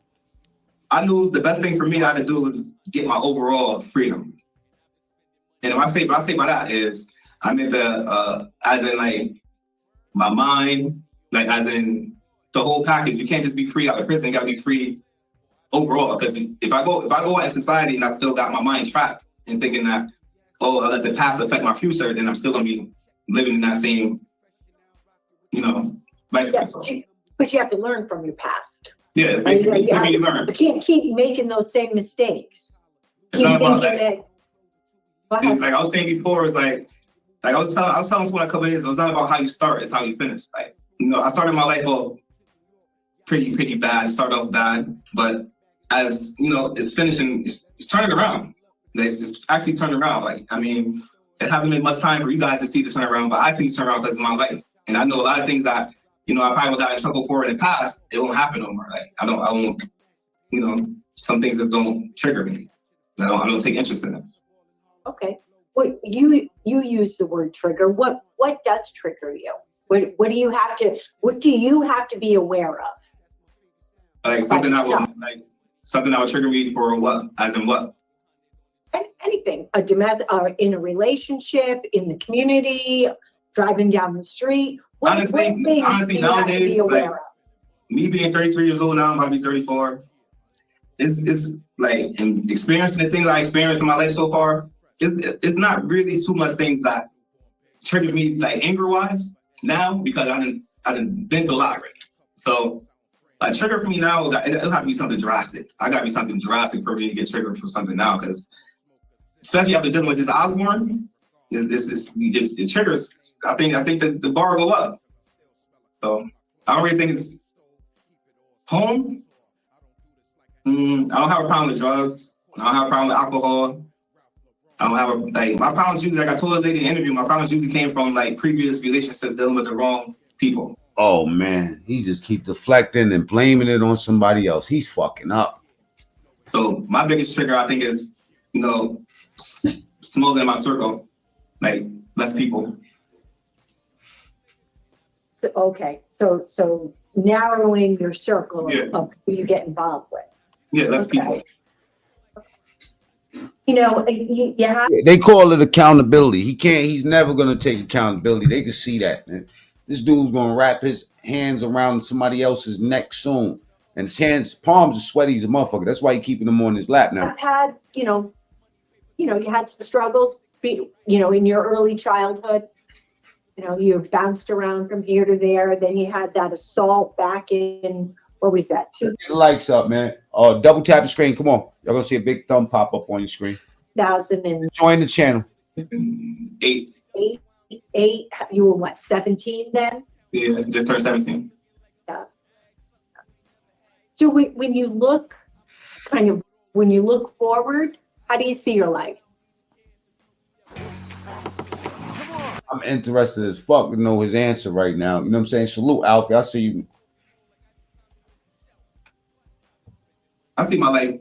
I knew the best thing for me I had to do was get my overall freedom. And what I say by that is I meant as in like my mind, like as in the whole package. You can't just be free out of prison, you gotta be free overall. Because if I go out in society and I still got my mind trapped and thinking that, I let the past affect my future, then I'm still gonna be living in that same, lifestyle. But you have to learn from your past. Yeah, it's basically you learn. You can't keep making those same mistakes. It's not about that. Like I was saying before, it's like I was telling someone a couple of days ago, it's not about how you start, it's how you finish. Like, I started my life off pretty bad. It started off bad, but as it's finishing, it's turning around. It's actually turning around. Like, I mean, it hasn't been much time for you guys to see the turnaround, but I see the turnaround because of my life. And I know a lot of things that, I probably got in trouble for in the past, it won't happen no more. Like, I won't, some things just don't trigger me. I don't take interest in it. Okay. Well, you use the word trigger. What does trigger you? What do you have to be aware of? Like something that would trigger me for what? As in what? Anything. In a relationship, in the community, driving down the street. Honestly, nowadays, like, me being 33 years old now, I'm about to be 34. It's like, and experiencing the things I experienced in my life so far, it's not really too much things that trigger me like anger wise now because I done been through a lot already. So a trigger for me now, it'll have to be something drastic. I gotta be something drastic for me to get triggered for something now, because especially after dealing with this Osborne, it triggers. I think the bar will go up. So I don't really think it's home. I don't have a problem with drugs. I don't have a problem with alcohol. I don't have my problems usually, like I told this lady in the interview, my problems usually came from like previous relationships dealing with the wrong people. Oh man, he just keep deflecting and blaming it on somebody else. He's fucking up. So my biggest trigger, I think, is smaller than my circle, like less people. So, okay, so narrowing your circle of who you get involved with. Yeah, less people. They call it accountability. He's never gonna take accountability. They can see that, man. This dude's gonna wrap his hands around somebody else's neck soon. And his palms are sweaty as a motherfucker. That's why he's keeping them on his lap now. I've had, you had some struggles, in your early childhood. You bounced around from here to there. Then you had that assault back in, what was that? Get the lights up, man. Double tap the screen. Come on. Y'all gonna see a big thumb pop up on your screen. 2000 and join the channel. 8. You were what, 17 then? Yeah, just turned 17. Yeah. So when you look forward, how do you see your life? I'm interested as fuck to know his answer right now. You know what I'm saying? Salute, Alfie. I see you. I see my life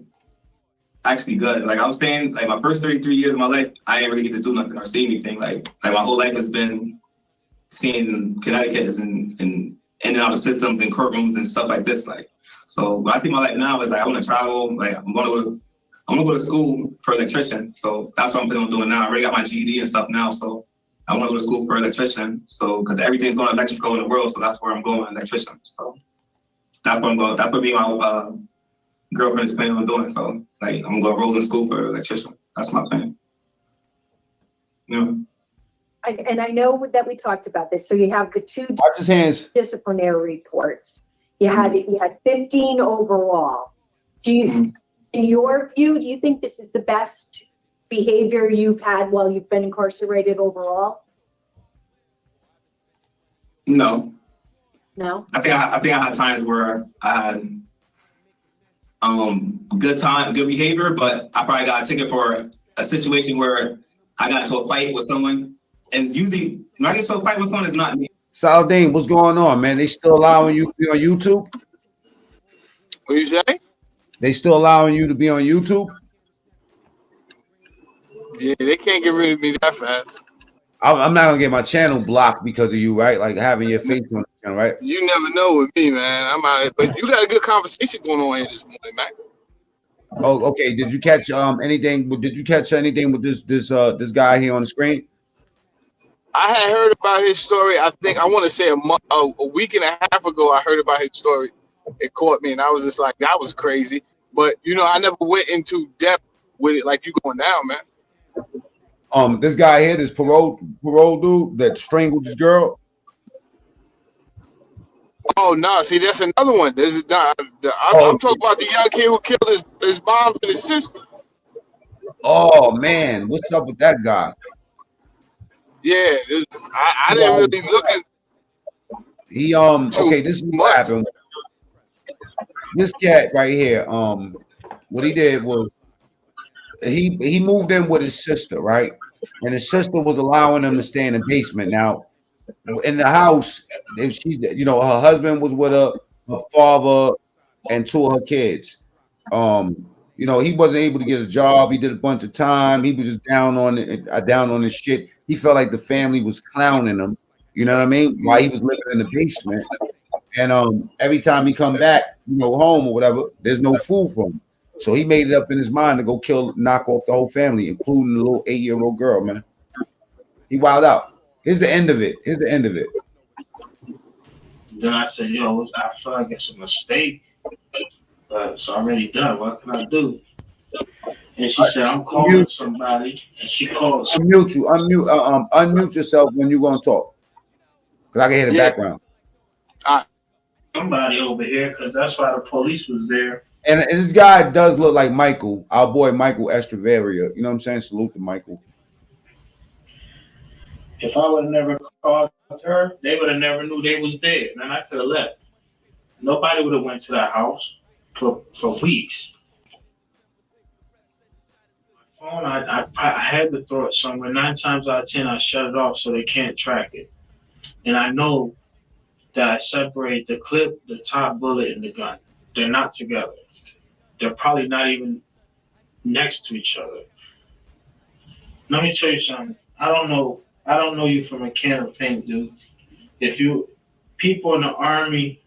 actually good. Like I was saying, like my first 33 years of my life, I didn't really get to do nothing or see anything. Like my whole life has been seeing Connecticut and in and out of systems and courtrooms and stuff like this. Like, so what I see my life now is like I want to travel. Like I'm gonna go to school for electrician. So that's what I'm planning on doing now. I already got my GED and stuff now. So I want to go to school for electrician. So because everything's going electrical in the world, so that's where I'm going, electrician. So That's what me and my girlfriend is planning on doing. So like I'm gonna roll in school for electrician. That's my plan. You know. And I know that we talked about this. So you have the two Watch his hands. disciplinary reports. You had 15 overall. Do you, in your view, do you think this is the best behavior you've had while you've been incarcerated overall? No. No. I think I had times where I had good behavior, but I probably got a ticket for a situation where I got into a fight with someone. And usually when I get into a fight with someone, it's not me. Saladin, what's going on, man? They still allowing you to be on YouTube? What you say? They still allowing you to be on YouTube? Yeah, they can't get rid of me that fast. I'm not gonna get my channel blocked because of you, right? Like having your face on the channel, right? You never know with me, man. I'm out, but you got a good conversation going on here this morning, man. Oh, okay. Did you catch anything? Did you catch anything with this guy here on the screen? I had heard about his story. I think I want to say a week and a half ago. I heard about his story. It caught me, and I was just like, that was crazy. But you know, I never went into depth with it like you going now, man. This guy here, this parole dude that strangled this girl. Oh no! See, that's another one. I'm talking about the young kid who killed his mom and his sister. Oh man, what's up with that guy? Yeah, I didn't really look at. He okay, this is what happened. This cat right here, what he did was he moved in with his sister, right? And his sister was allowing him to stay in the basement. Now, in the house, if she, you know, her husband was with her father, and two of her kids. You know, he wasn't able to get a job. He did a bunch of time. He was just down on his shit. He felt like the family was clowning him. You know what I mean? While he was living in the basement. And every time he come back, you know, home or whatever, there's no food for him. So he made it up in his mind to go knock off the whole family, including the little 8-year-old girl, man. He wilded out. Here's the end of it. Then I said, yo, I feel like it's a mistake. But it's already done. What can I do? And she said, I'm calling somebody. And she calls. Unmute yourself when you're going to talk. Because I can hear the background. Somebody over here, because that's why the police was there. And this guy does look like Michael, our boy Michael Estravaria. You know what I'm saying? Salute to Michael. If I would have never called her, they would have never knew they was dead. Man, I could have left. Nobody would have went to that house for weeks. My phone, I had to throw it somewhere. 9 times out of 10, I shut it off so they can't track it. And I know that I separate the clip, the top bullet, and the gun. They're not together. They're probably not even next to each other. Let me tell you something. I don't know you from a can of paint, dude. People in the Army,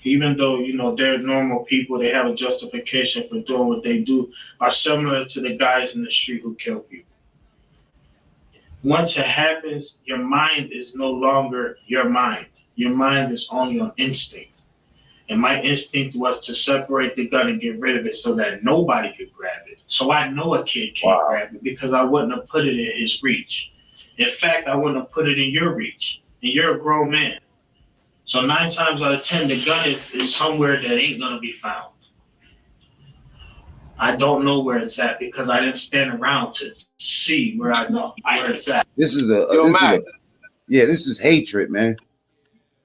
even though, you know, they're normal people, they have a justification for doing what they do, are similar to the guys in the street who kill people. Once it happens, your mind is no longer your mind. Your mind is only on instinct. And my instinct was to separate the gun and get rid of it so that nobody could grab it. So I know a kid can't grab it because I wouldn't have put it in his reach. In fact, I wouldn't have put it in your reach. And you're a grown man. So 9 times out of 10, the gun is somewhere that ain't gonna be found. I don't know where it's at because I didn't stand around to see where it's at. This is this is hatred, man.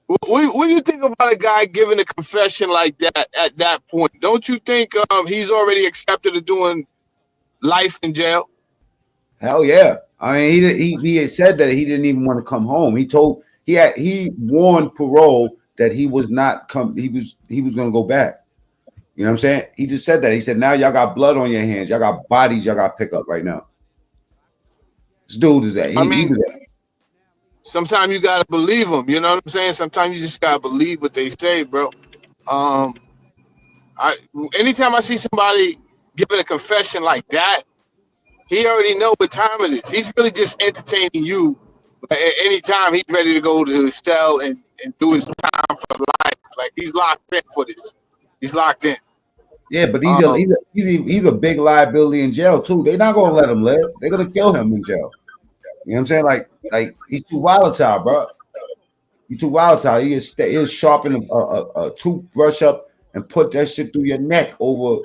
What do you think about a guy giving a confession like that at that point? Don't you think he's already accepted of doing life in jail? Hell yeah. I mean, he had said that he didn't even want to come home. He warned Parole that he was going to go back. You know what I'm saying? He just said that. He said, now y'all got blood on your hands. Y'all got bodies y'all got to pick up right now. This dude is that. Sometimes you got to believe them. You know what I'm saying? Sometimes you just got to believe what they say, bro. Anytime I see somebody giving a confession like that, he already know what time it is. He's really just entertaining you. At any time, he's ready to go to his cell and do his time for life. Like he's locked in for this. He's locked in. Yeah, but he's a big liability in jail too. They're not gonna let him live. They're gonna kill him in jail. You know what I'm saying? Like he's too volatile, bro. He's too volatile. He'll sharpen a toothbrush up and put that shit through your neck over.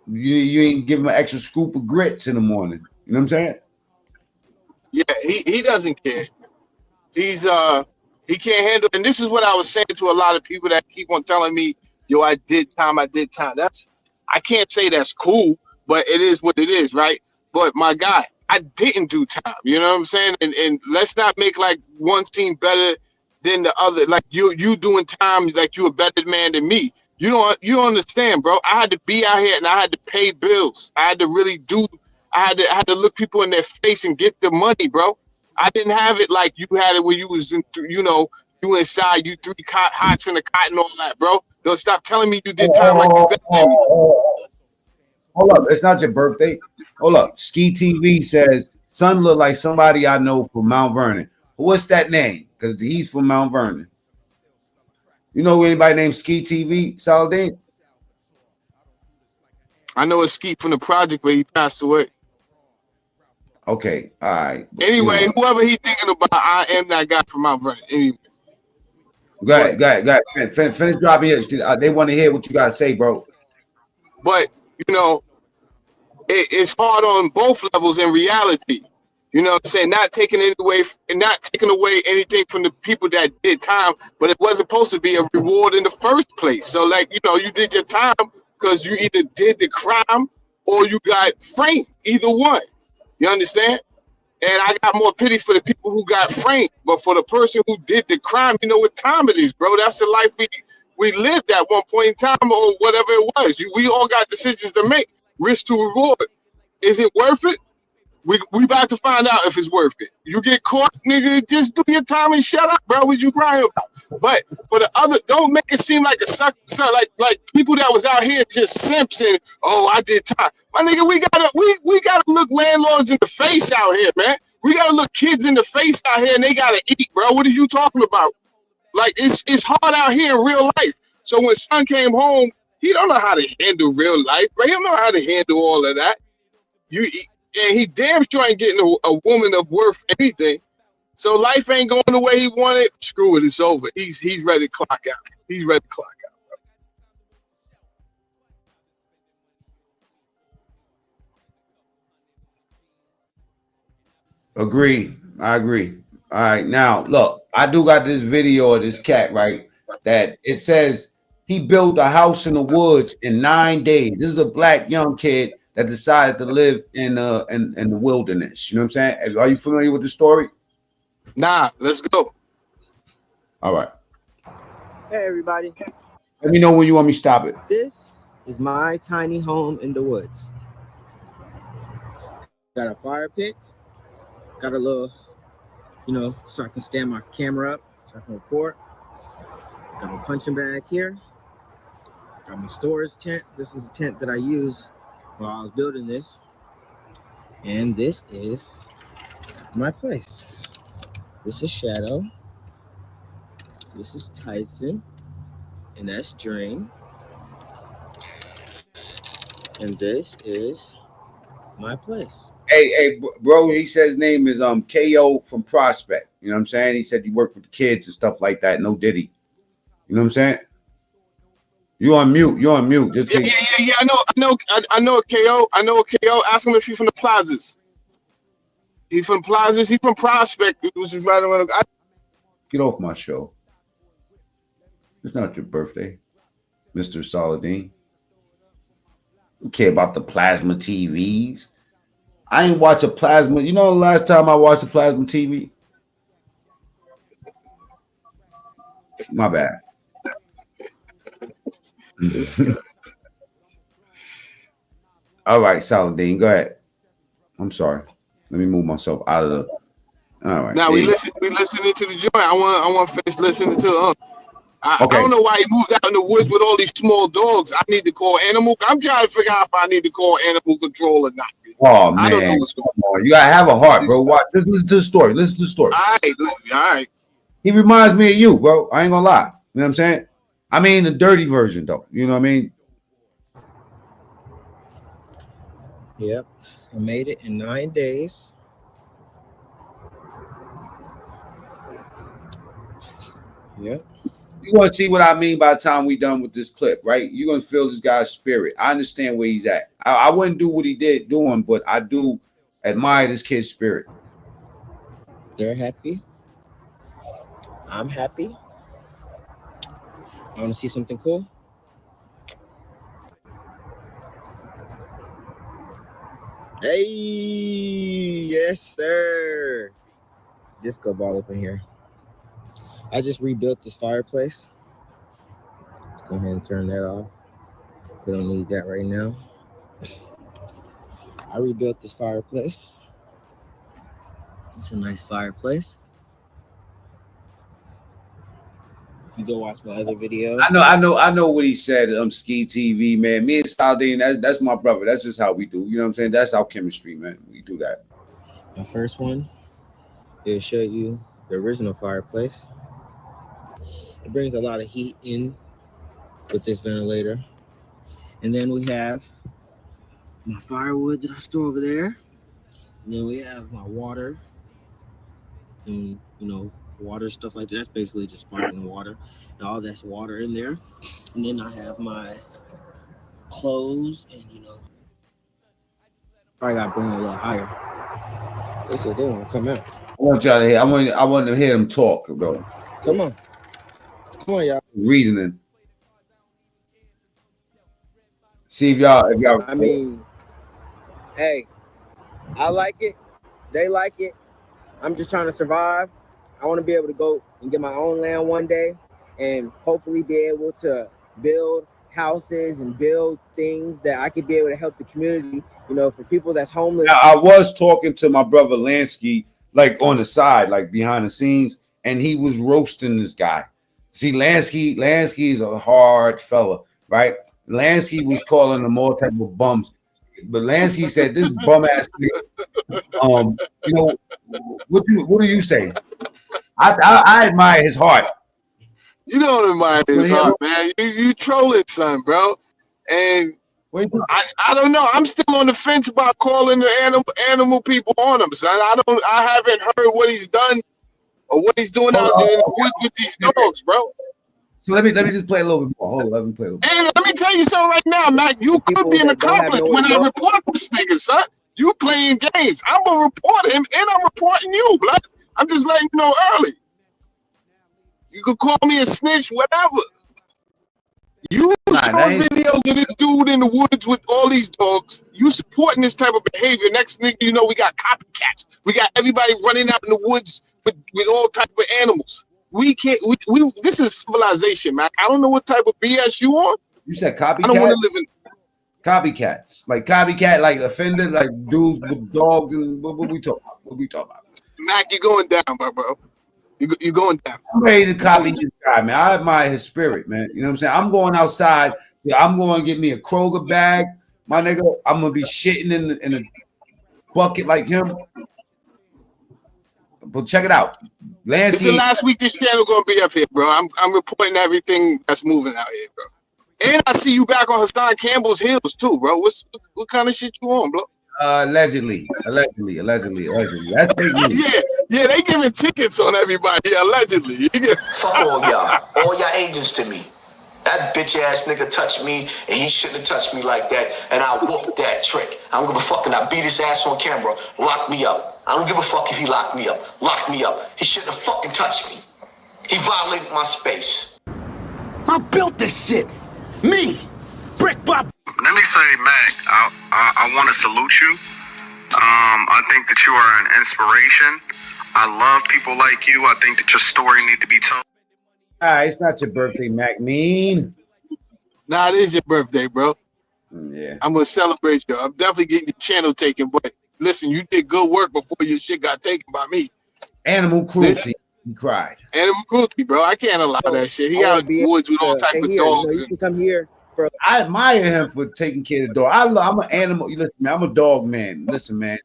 You ain't give him an extra scoop of grits in the morning. You know what I'm saying? Yeah, he doesn't care. He's he can't handle. And this is what I was saying to a lot of people that keep on telling me, "Yo, I did time. I can't say that's cool, but it is what it is, right? But my guy, I didn't do time. You know what I'm saying? And let's not make like one seem better than the other. Like you doing time, like you a better man than me. You don't understand, bro. I had to be out here and I had to pay bills. I had to really do. I had to look people in their face and get the money, bro. I didn't have it like you had it where you was in, you inside, you three hots in the cot and all that, bro. Don't stop telling me you did time like you better than me. Hold up, it's not your birthday. Hold up, Ski TV says son look like somebody I know from Mount Vernon. What's that name? Because he's from Mount Vernon. You know anybody named Ski TV, Saladin? I know a Ski from the project where he passed away. Okay, all right. Anyway, whoever he thinking about, I am that guy from Mount Vernon. Anyway. Go ahead. Finish dropping it. They want to hear what you got to say, bro. But, it's hard on both levels in reality. You know what I'm saying? Not taking away anything from the people that did time, but it wasn't supposed to be a reward in the first place. So, like, you did your time because you either did the crime or you got framed. Either one. You understand? And I got more pity for the people who got framed. But for the person who did the crime, you know what time it is, bro. That's the life we lived at one point in time or whatever it was. We all got decisions to make. Risk to reward. Is it worth it? We about to find out if it's worth it. You get caught, nigga, just do your time and shut up, bro. What you crying about? But for the other, don't make it seem like a suck, like people that was out here just simps and I did time. My nigga, we gotta look landlords in the face out here, man. We gotta look kids in the face out here and they gotta eat, bro. What are you talking about? Like it's hard out here in real life. So when son came home, he don't know how to handle real life, bro. He don't know how to handle all of that. And he damn sure ain't getting a woman of worth anything. So life ain't going the way he wanted. Screw it, it's over. He's ready to clock out. He's ready to clock out. Agree. I agree. All right. Now, look, I do got this video of this cat, right? That it says he built a house in the woods in 9 days. This is a black young kid that decided to live in the wilderness. You know what I'm saying? Are you familiar with the story? Nah, let's go. All right. Hey, everybody. Let me know when you want me to stop it. This is my tiny home in the woods. Got a fire pit. Got a little, so I can stand my camera up, so I can record. Got my punching bag here. Got my storage tent. This is the tent that I use while I was building this. And this is my place. This is Shadow. This is Tyson. And that's Drain. And this is my place. Hey, bro, he says his name is KO from Prospect. You know what I'm saying? He said you work with the kids and stuff like that. No Diddy. You know what I'm saying? You're on mute. Just yeah. I know a KO. I know a KO. Ask him if he's from the Plazas. He from Plazas. He from Prospect. It was just right around. Get off my show. It's not your birthday, Mr. Saladin. You care about the plasma TVs? I ain't watch a plasma. You know the last time I watched a plasma TV? My bad. All right, Saladin, go ahead. I'm sorry. Let me move myself out of the. All right. Now we listening to the joint. I want to finish listening to I don't know why he moved out in the woods with all these small dogs. I need to call animal. I'm trying to figure out if I need to call animal control or not. Oh man, I don't know what's going on. You gotta have a heart, bro. Watch. Listen to the story. All right. He reminds me of you, bro. I ain't gonna lie. You know what I'm saying? I mean, the dirty version, though. You know what I mean? Yep. I made it in 9 days. Yep. You're going to see what I mean by the time we done with this clip, right? You're going to feel this guy's spirit. I understand where he's at. I wouldn't do what he did doing, but I do admire this kid's spirit. They're happy. I'm happy. I want to see something cool. Hey, yes, sir. Disco ball up in here. I just rebuilt this fireplace. Let's go ahead and turn that off. We don't need that right now. I rebuilt this fireplace. It's a nice fireplace. If you go watch my other video. I know what he said. Ski TV, man. Me and Saldine, that's my brother. That's just how we do. You know what I'm saying? That's our chemistry, man. We do that. My first one, it'll show you the original fireplace. It brings a lot of heat in with this ventilator. And then we have my firewood that I store over there. And then we have my water and, water stuff like that. That's basically just sparkling water. And all that's water in there. And then I have my clothes and, probably got to bring it a little higher. They said they want to come out. I want y'all to hear. I want to hear them talk, bro. Come on, y'all. Reasoning. See if y'all. I mean, hey, I like it. They like it. I'm just trying to survive. I want to be able to go and get my own land one day and hopefully be able to build houses and build things that I could be able to help the community, for people that's homeless. Now, I was talking to my brother Lansky, like on the side, like behind the scenes, and he was roasting this guy. See, Lansky is a hard fella, right? Lansky was calling them all type of bums. But Lansky said, this bum ass nigga, what do you say? I admire his heart. You don't admire his heart, man. You trolling, son, bro. And I don't know. I'm still on the fence about calling the animal people on him, son. I haven't heard what he's done or what he's doing out there in the woods with these dogs, bro. So let me just play a little bit more. Hold on, let me play a little bit. Hey, let me tell you something right now, Mac. You could be an accomplice when I report this nigga, son. You playing games. I'm gonna report him and I'm reporting you, blood. I'm just letting you know early. You could call me a snitch, whatever. You showing videos of this dude in the woods with all these dogs. You supporting this type of behavior. Next thing you know, we got copycats. We got everybody running out in the woods with all type of animals. We can't. We this is civilization, man. I don't know what type of BS you on. You said copycat? I don't want to live in copycats. Like copycat, like offended, like dudes with dogs. And what we talking about? What we talking about? Mac, you're going down, bro. You're going down. I'm ready to copy this guy, man. I admire his spirit, man. You know what I'm saying? I'm going outside. I'm going to get me a Kroger bag, my nigga. I'm gonna be shitting in a bucket like him. But check it out. This is the last week this channel gonna be up here, bro. I'm reporting everything that's moving out here, bro. And I see you back on Hassan Campbell's heels too, bro. What kind of shit you on, bro? Allegedly. That's fake news. Yeah, they giving tickets on everybody, allegedly. Fuck all y'all. All y'all agents to me. That bitch ass nigga touched me and he shouldn't have touched me like that, and I whooped that trick. I don't give a fuck, and I beat his ass on camera. Lock me up. I don't give a fuck if he locked me up. Lock me up. He shouldn't have fucking touched me. He violated my space. I built this shit. Me. Brick Bob. Let me say, Mac, I want to salute you. I think that you are an inspiration. I love people like you. I think that your story needs to be told. It's not your birthday, Mac. Mean. Nah, it is your birthday, bro. Yeah. I'm gonna celebrate you. I'm definitely getting your channel taken, but listen, you did good work before your shit got taken by me. Animal cruelty. He cried. Animal cruelty, bro. I can't allow that shit. He out in the woods with all type of dogs. You can come here. I admire him for taking care of the dog. I'm an animal. Listen, man, I'm a dog man. Listen, man.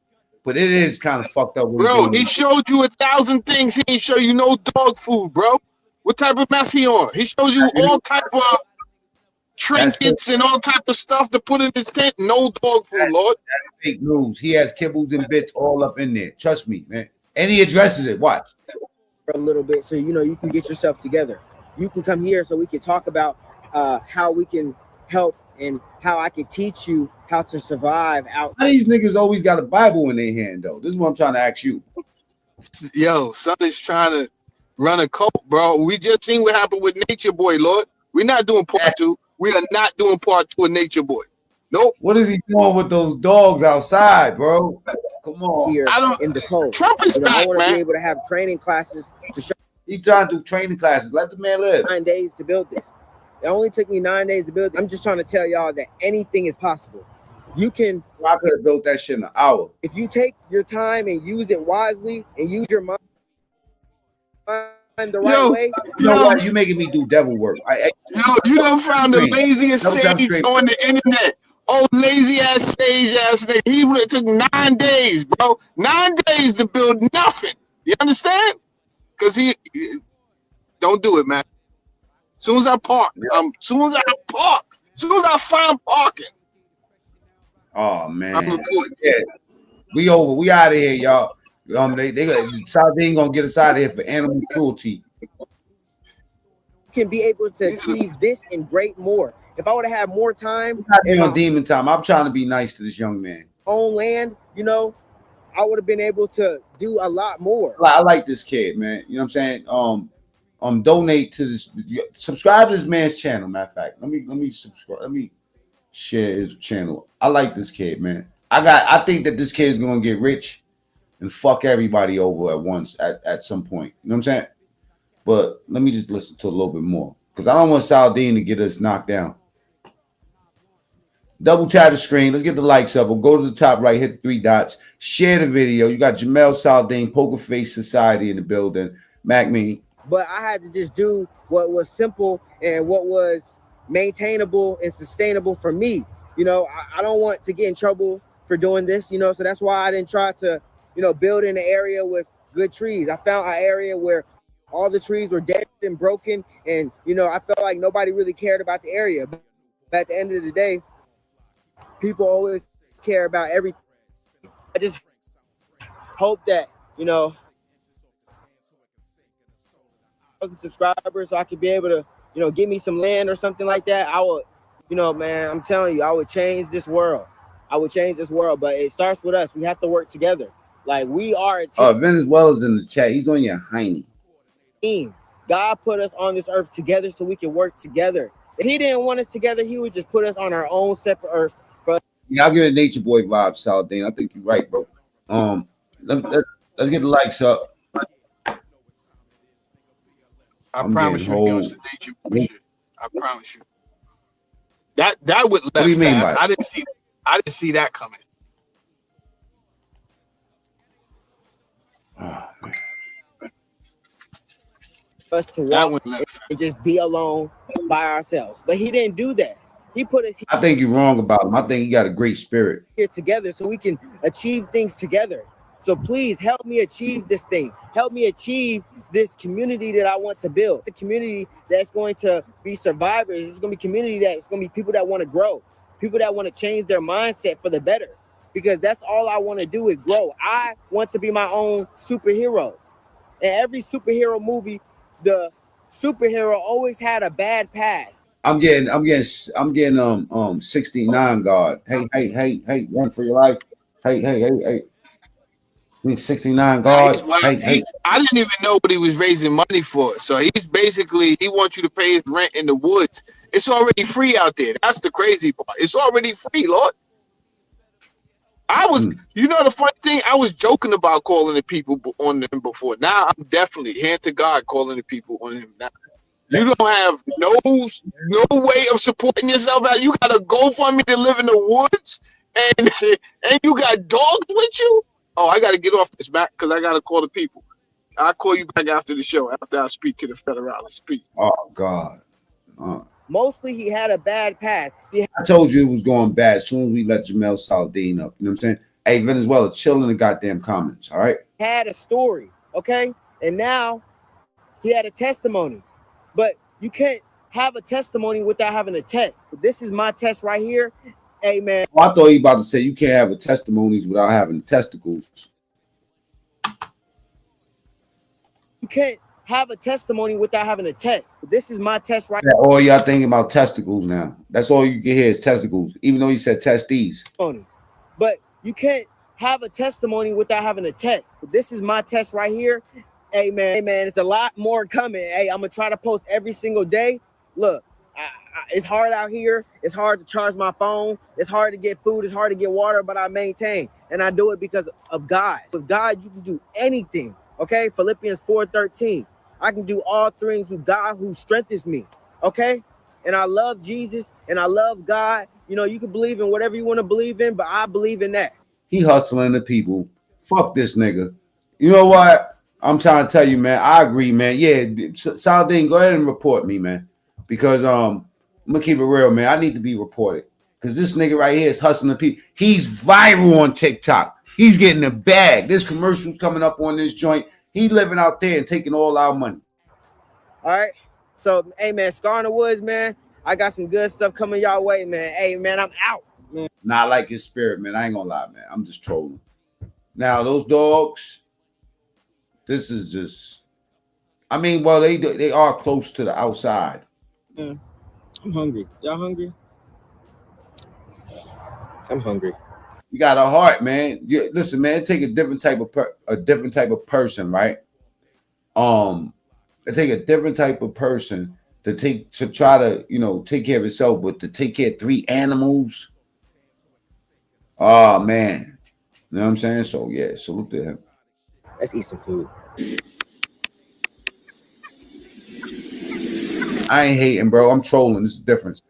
But it is kind of fucked up. Bro, he showed you 1,000 things. He ain't show you no dog food, bro. What type of mask he on? He shows you all type of trinkets and all type of stuff to put in his tent. No dog food, Lord. That's fake news. He has kibbles and bits all up in there. Trust me, man. And he addresses it. Watch. For a little bit, so you can get yourself together. You can come here so we can talk about how we can help and how I can teach you how to survive out. How these niggas always got a Bible in their hand, though? This is what I'm trying to ask you. Yo, son is trying to run a cult, bro. We just seen what happened with Nature Boy, Lord. We're not doing part 2. We are not doing part 2 of Nature Boy. Nope. What is he doing with those dogs outside, bro? Come on. Here in the cold. Trump is back, I want to man. be able to have training classes to show. He's trying to do training classes. Let the man live. 9 days to build this. It only took me 9 days to build it. I'm just trying to tell y'all that anything is possible. You can. I could have built that shit in an hour. If you take your time and use it wisely and use your mind the right way. You know what? You making me do devil work. You done found the laziest sage on the internet. Oh, lazy ass sage ass nigga. He really took 9 days, bro. 9 days to build nothing. You understand? Because he don't do it, man. Soon as I park, soon as I find parking. Oh man. Yeah. We over. We out of here, y'all. They gonna get us out of here for animal cruelty. Can be able to achieve this and great more. If I would have had more time on demon time, I'm trying to be nice to this young man. Own land, I would have been able to do a lot more. I like this kid, man. You know what I'm saying? Donate to this. Subscribe to this man's channel. Matter of fact, let me subscribe. Let me share his channel. I like this kid, man. I think that this kid is gonna get rich and fuck everybody over at once at some point. You know what I'm saying? But let me just listen to a little bit more because I don't want Saladin to get us knocked down. Double tap the screen. Let's get the likes up. We'll go to the top right, hit the 3 dots, share the video. You got Jamel Saladin, Poker Face Society in the building. Mac me. But I had to just do what was simple and what was maintainable and sustainable for me. I don't want to get in trouble for doing this, so that's why I didn't try to, build in an area with good trees. I found an area where all the trees were dead and broken, and I felt like nobody really cared about the area. But at the end of the day, people always care about everything. I just hope that, 1,000 subscribers, so I could be able to, give me some land or something like that. I would, man, I'm telling you, I would change this world. But it starts with us. We have to work together. Like, we are a team. Venezuela's in the chat. He's on your hiney. God put us on this earth together so we can work together. If he didn't want us together, he would just put us on our own separate earths. Yeah, I'll give it Nature Boy vibes, Saladin. I think you're right, bro. Let's get the likes up. I promise you, give us the Nature Boy shit. I promise you. That would left. What do you mean by I didn't see that coming. Oh, man. Us to walk and just be alone by ourselves, but he didn't do that. He put us. I think you're wrong about him. I think he got a great spirit. Here together, so we can achieve things together. So please help me achieve this thing. Help me achieve this community that I want to build. It's a community that's going to be survivors. It's going to be a community that's going to be people that want to grow, people that want to change their mindset for the better. Because that's all I want to do is grow. I want to be my own superhero. In every superhero movie, the superhero always had a bad past. I'm getting 69 guard. Hey, run for your life. Hey. 69 guard. Hey. I didn't even know what he was raising money for. So he's basically, he wants you to pay his rent in the woods. It's already free out there. That's the crazy part. It's already free, Lord. The funny thing, I was joking about calling the people on him before. Now I'm definitely hand to God calling the people on him now. You don't have no way of supporting yourself out. You got to GoFundMe to live in the woods, and you got dogs with you. Oh, I got to get off this, Mac, because I got to call the people. I'll call you back after the show, after I speak to the Federalists. Peace. Oh, God. Mostly he had a bad path. I told you it was going bad as soon as we let Jamel Saladin up. You know what I'm saying? Hey, Venezuela, chill in the goddamn comments, all right? Had a story, okay? And now he had a testimony. But you can't have a testimony without having a test. This is my test right here. Hey, man. Well, I thought you about to say you can't have a testimonies without having testicles. You can't have a testimony without having a test. This is my test right Yeah, all y'all thinking about testicles now. That's all you can hear is testicles, even though you said testes. But you can't have a testimony without having a test. This is my test right here. Hey, man, it's a lot more coming. Hey, I'm going to try to post every single day. Look, it's hard out here. It's hard to charge my phone. It's hard to get food. It's hard to get water, but I maintain. And I do it because of God. With God, you can do anything. Okay? Philippians 4:13. I can do all things with God who strengthens me. Okay? And I love Jesus and I love God. You know, you can believe in whatever you want to believe in, but I believe in that. He hustling the people. Fuck this nigga. You know what? I'm trying to tell you, man. I agree, man. Yeah, Saladin, go ahead and report me, man. Because I'm gonna keep it real, man. I need to be reported. Because this nigga right here is hustling the people. He's viral on TikTok. He's getting a bag. There's commercials coming up on this joint. He living out there and taking all our money. All right. So, hey, man, Scar in the Woods, man. I got some good stuff coming y'all way, man. Hey, man, I'm out, man. Not like his spirit, man. I ain't gonna lie, man. I'm just trolling. Now, those dogs, this is just, I mean, well, they are close to the outside. Yeah. I'm hungry. Y'all hungry? I'm hungry. You got a heart, man. Listen, man, take a different type of person, right? It take a different type of person to try to, you know, take care of himself, but to take care of 3 animals. Oh man. You know what I'm saying? So yeah, salute to him. Let's eat some food. I ain't hating, bro. I'm trolling. This is the difference.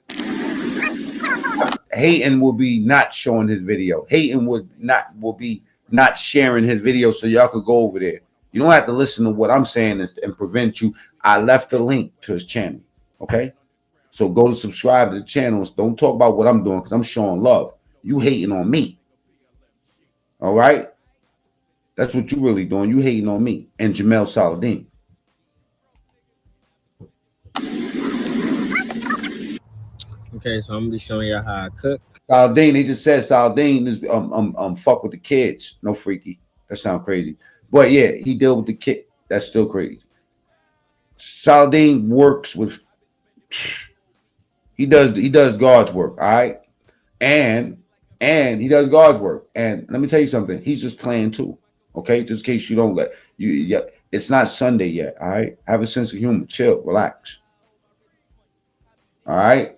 Hating will be not showing his video. Hating will be not sharing his video so y'all could go over there. You don't have to listen to what I'm saying and prevent you. I left the link to his channel. Okay? So go to subscribe to the channels. Don't talk about what I'm doing because I'm showing love. You hating on me. All right? That's what you really doing. You hating on me and Jamel Saladin. Okay, so I'm gonna be showing you how I cook. Saladin, he just said Saladin is fuck with the kids. No freaky. That sounds crazy. But yeah, he deal with the kid. That's still crazy. Saladin works with he does God's work, all right? And he does God's work. And let me tell you something, he's just playing too. Okay, just in case you don't let you it's not Sunday yet, all right? Have a sense of humor, chill, relax. All right.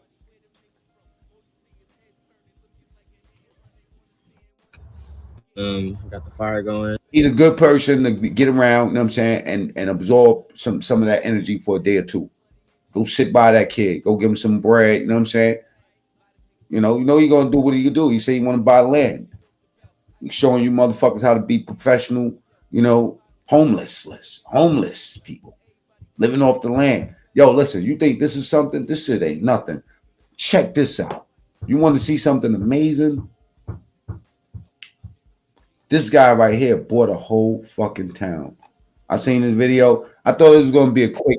Got the fire going. He's a good person to get around, you know what I'm saying, and absorb some of that energy for a day or two. Go sit by that kid. Go give him some bread, you know what I'm saying? You know you're gonna do what you do. You say you want to buy land. He's showing you motherfuckers how to be professional, you know, homeless people living off the land. Yo, listen, you think this is something? This shit ain't nothing. Check this out. You want to see something amazing? This guy right here bought a whole fucking town. I seen this video. I thought it was going to be a quick,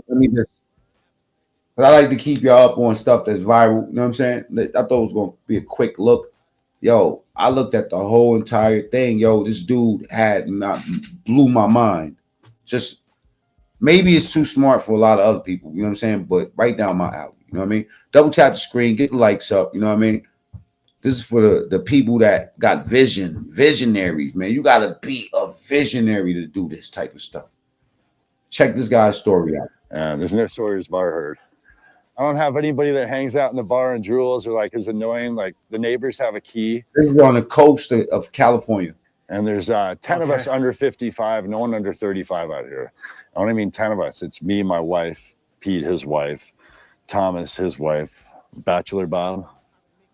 but I like to keep y'all up on stuff that's viral. You know what I'm saying? I thought it was going to be a quick look. Yo, I looked at the whole entire thing. Yo, this dude blew my mind. Just maybe it's too smart for a lot of other people. You know what I'm saying? But right down my alley. You know what I mean? Double tap the screen, get the likes up. You know what I mean? This is for the people that got visionaries, man. You got to be a visionary to do this type of stuff. Check this guy's story out. There's no stories bar heard. I don't have anybody that hangs out in the bar and drools or like is annoying. Like the neighbors have a key. This is on the coast of California. And there's 10 of us under 55, no one under 35 out here. I don't mean 10 of us. It's me, my wife, Pete, his wife, Thomas, his wife, Bachelor Bob,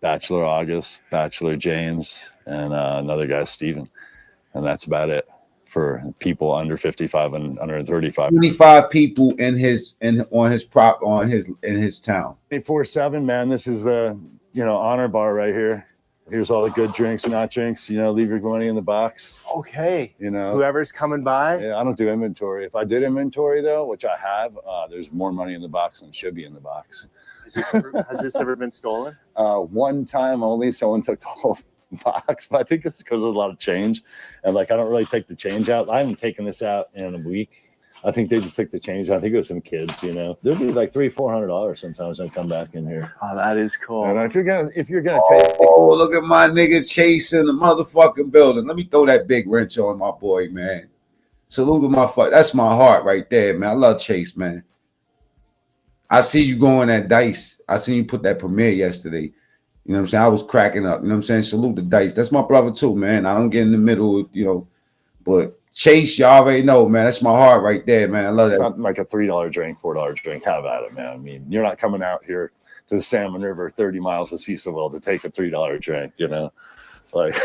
Bachelor August, Bachelor James, and another guy, Steven. And that's about it for people under 55 and under 35. 25 people in his town. 24/7, man. This is the honor bar right here. Here's all the good drinks and not drinks. You know, leave your money in the box. Okay. You know, whoever's coming by. Yeah, I don't do inventory. If I did inventory though, which I have, there's more money in the box than should be in the box. Has this ever been stolen? One time only, someone took the whole box, but I think it's because there's a lot of change, and like I don't really take the change out. I haven't taken this out in a week. I think they just took the change. I think it was some kids, you know. There'd be like $300-400 sometimes I come back in here. Oh, that is cool. And if you're gonna take, oh, look at my nigga Chase in the motherfucking building. Let me throw that big wrench on my boy, man. Salute to my fuck. That's my heart right there, man. I love Chase, man. I see you going at Dice. I seen you put that premiere yesterday. You know what I'm saying? I was cracking up. You know what I'm saying? Salute to Dice. That's my brother too, man. I don't get in the middle, you know, but Chase, you already know, man. That's my heart right there, man. I love that. It's not like a $3 drink, $4 drink. Have at it, man. I mean, you're not coming out here to the Salmon River, 30 miles to Cecilville to take a $3 drink, you know? Like,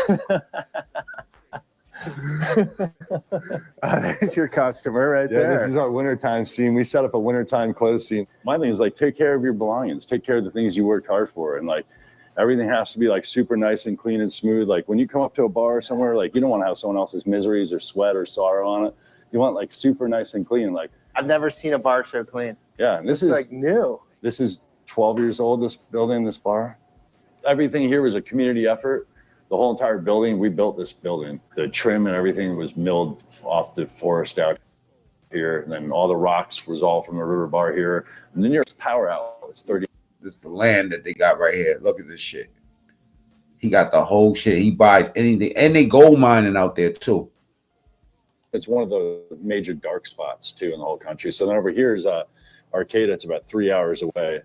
there's your customer right there. This is our wintertime scene. We set up a wintertime clothes scene. My thing is like, take care of your belongings, take care of the things you worked hard for. And like, everything has to be like super nice and clean and smooth. Like when you come up to a bar or somewhere, like you don't want to have someone else's miseries or sweat or sorrow on it. You want like super nice and clean. Like I've never seen a bar so clean. Yeah, and this is is like new. This is 12 years old, this building, this bar. Everything here was a community effort. The whole entire building, we built this building. The trim and everything was milled off the forest out here. And then all the rocks was all from the river bar here. And the nearest power outlet was 30. This is the land that they got right here. Look at this shit. He got the whole shit. He buys anything. And they gold mining out there too. It's one of the major dark spots too in the whole country. So then over here is Arcata. It's about 3 hours away.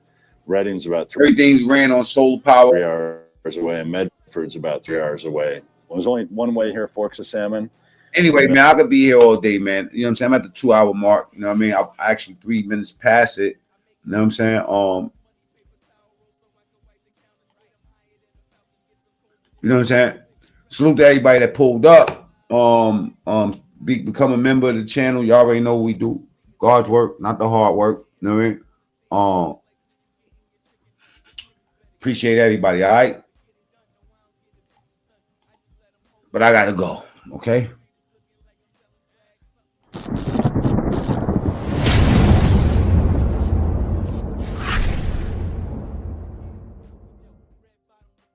Reading's about Everything's ran on solar power. 3 hours away. And Medford's about 3 hours away. Well, there's only one way here, Forks of Salmon. Anyway, man, I could be here all day, man. You know what I'm saying? I'm at the 2 hour mark. You know what I mean? I'm actually 3 minutes past it. You know what I'm saying? You know what I'm saying? Salute to everybody that pulled up. Become a member of the channel. You already know what we do. God's work, not the hard work. You know what I mean? Appreciate everybody, all right? But I gotta go, okay?